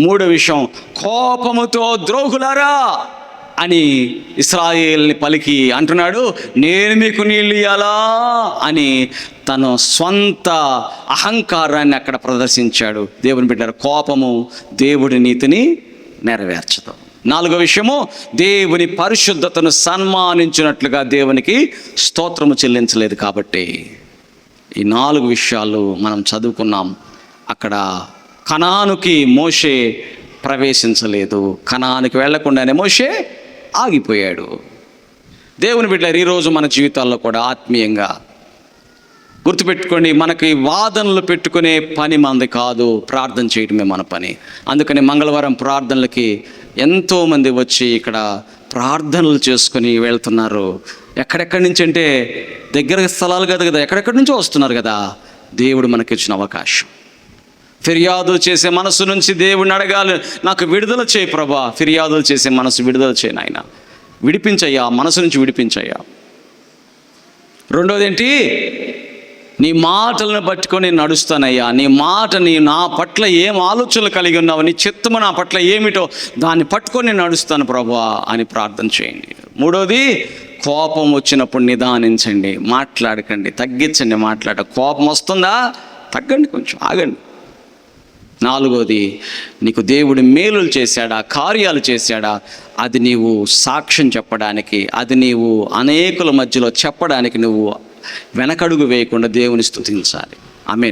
మూడో విషయం, కోపముతో ద్రోహులారా అని ఇశ్రాయేలుని పలికి అంటున్నాడు, నేను మీకు నీళ్ళు ఇయ్యాలా అని తన స్వంత అహంకారాన్ని అక్కడ ప్రదర్శించాడు. దేవుని బిడ్డలారా, కోపము దేవుడి నీతిని నెరవేర్చదు. నాలుగో విషయము, దేవుని పరిశుద్ధతను సన్మానించినట్లుగా దేవునికి స్తోత్రము చెల్లించలేదు. కాబట్టి ఈ 4 విషయాలు మనం చదువుకున్నాం. అక్కడ కనానుకి మోషే ప్రవేశించలేదు, కనానుకి వెళ్లకుండానే మోషే ఆగిపోయాడు. దేవుని బిడ్డలారా, ఈరోజు మన జీవితాల్లో కూడా ఆత్మీయంగా గుర్తుపెట్టుకోండి, మనకి వాదనలు పెట్టుకునే పని మనది కాదు, ప్రార్థన చేయడమే మన పని. అందుకని మంగళవారం ప్రార్థనలకి ఎంతోమంది వచ్చి ఇక్కడ ప్రార్థనలు చేసుకొని వెళ్తున్నారు. ఎక్కడెక్కడి నుంచి అంటే దగ్గర స్థలాలు కాదు కదా, ఎక్కడెక్కడి నుంచో వస్తున్నారు కదా. దేవుడు మనకి ఇచ్చిన అవకాశం. ఫిర్యాదులు చేసే మనసు నుంచి దేవుడిని అడగాలి, నాకు విడుదల చేయి ప్రభా, ఫిర్యాదులు చేసే మనసు విడుదల చేయి నాయన, విడిపించయ్యా, మనసు నుంచి విడిపించయ్యా. రెండోది ఏంటి? నీ మాటలను పట్టుకొని నేను నడుస్తానయ్యా, నా పట్ల ఏం ఆలోచనలు కలిగి ఉన్నావు, నీ చిత్తము నా పట్ల ఏమిటో దాన్ని పట్టుకొని నేను నడుస్తాను ప్రభా అని ప్రార్థన చేయండి. మూడోది, కోపం వచ్చినప్పుడు నిదానించండి, మాట్లాడకండి, తగ్గించండి కోపం వస్తుందా, తగ్గండి, కొంచెం ఆగండి. నాలుగోది, నీకు దేవుడు మేలులు చేశాడా, కార్యాలు చేశాడా, అది నీవు సాక్ష్యం చెప్పడానికి, అది నీవు అనేకుల మధ్యలో చెప్పడానికి నువ్వు వెనకడుగు వేయకుండా దేవుని స్తుతించాలి. ఆమేన్.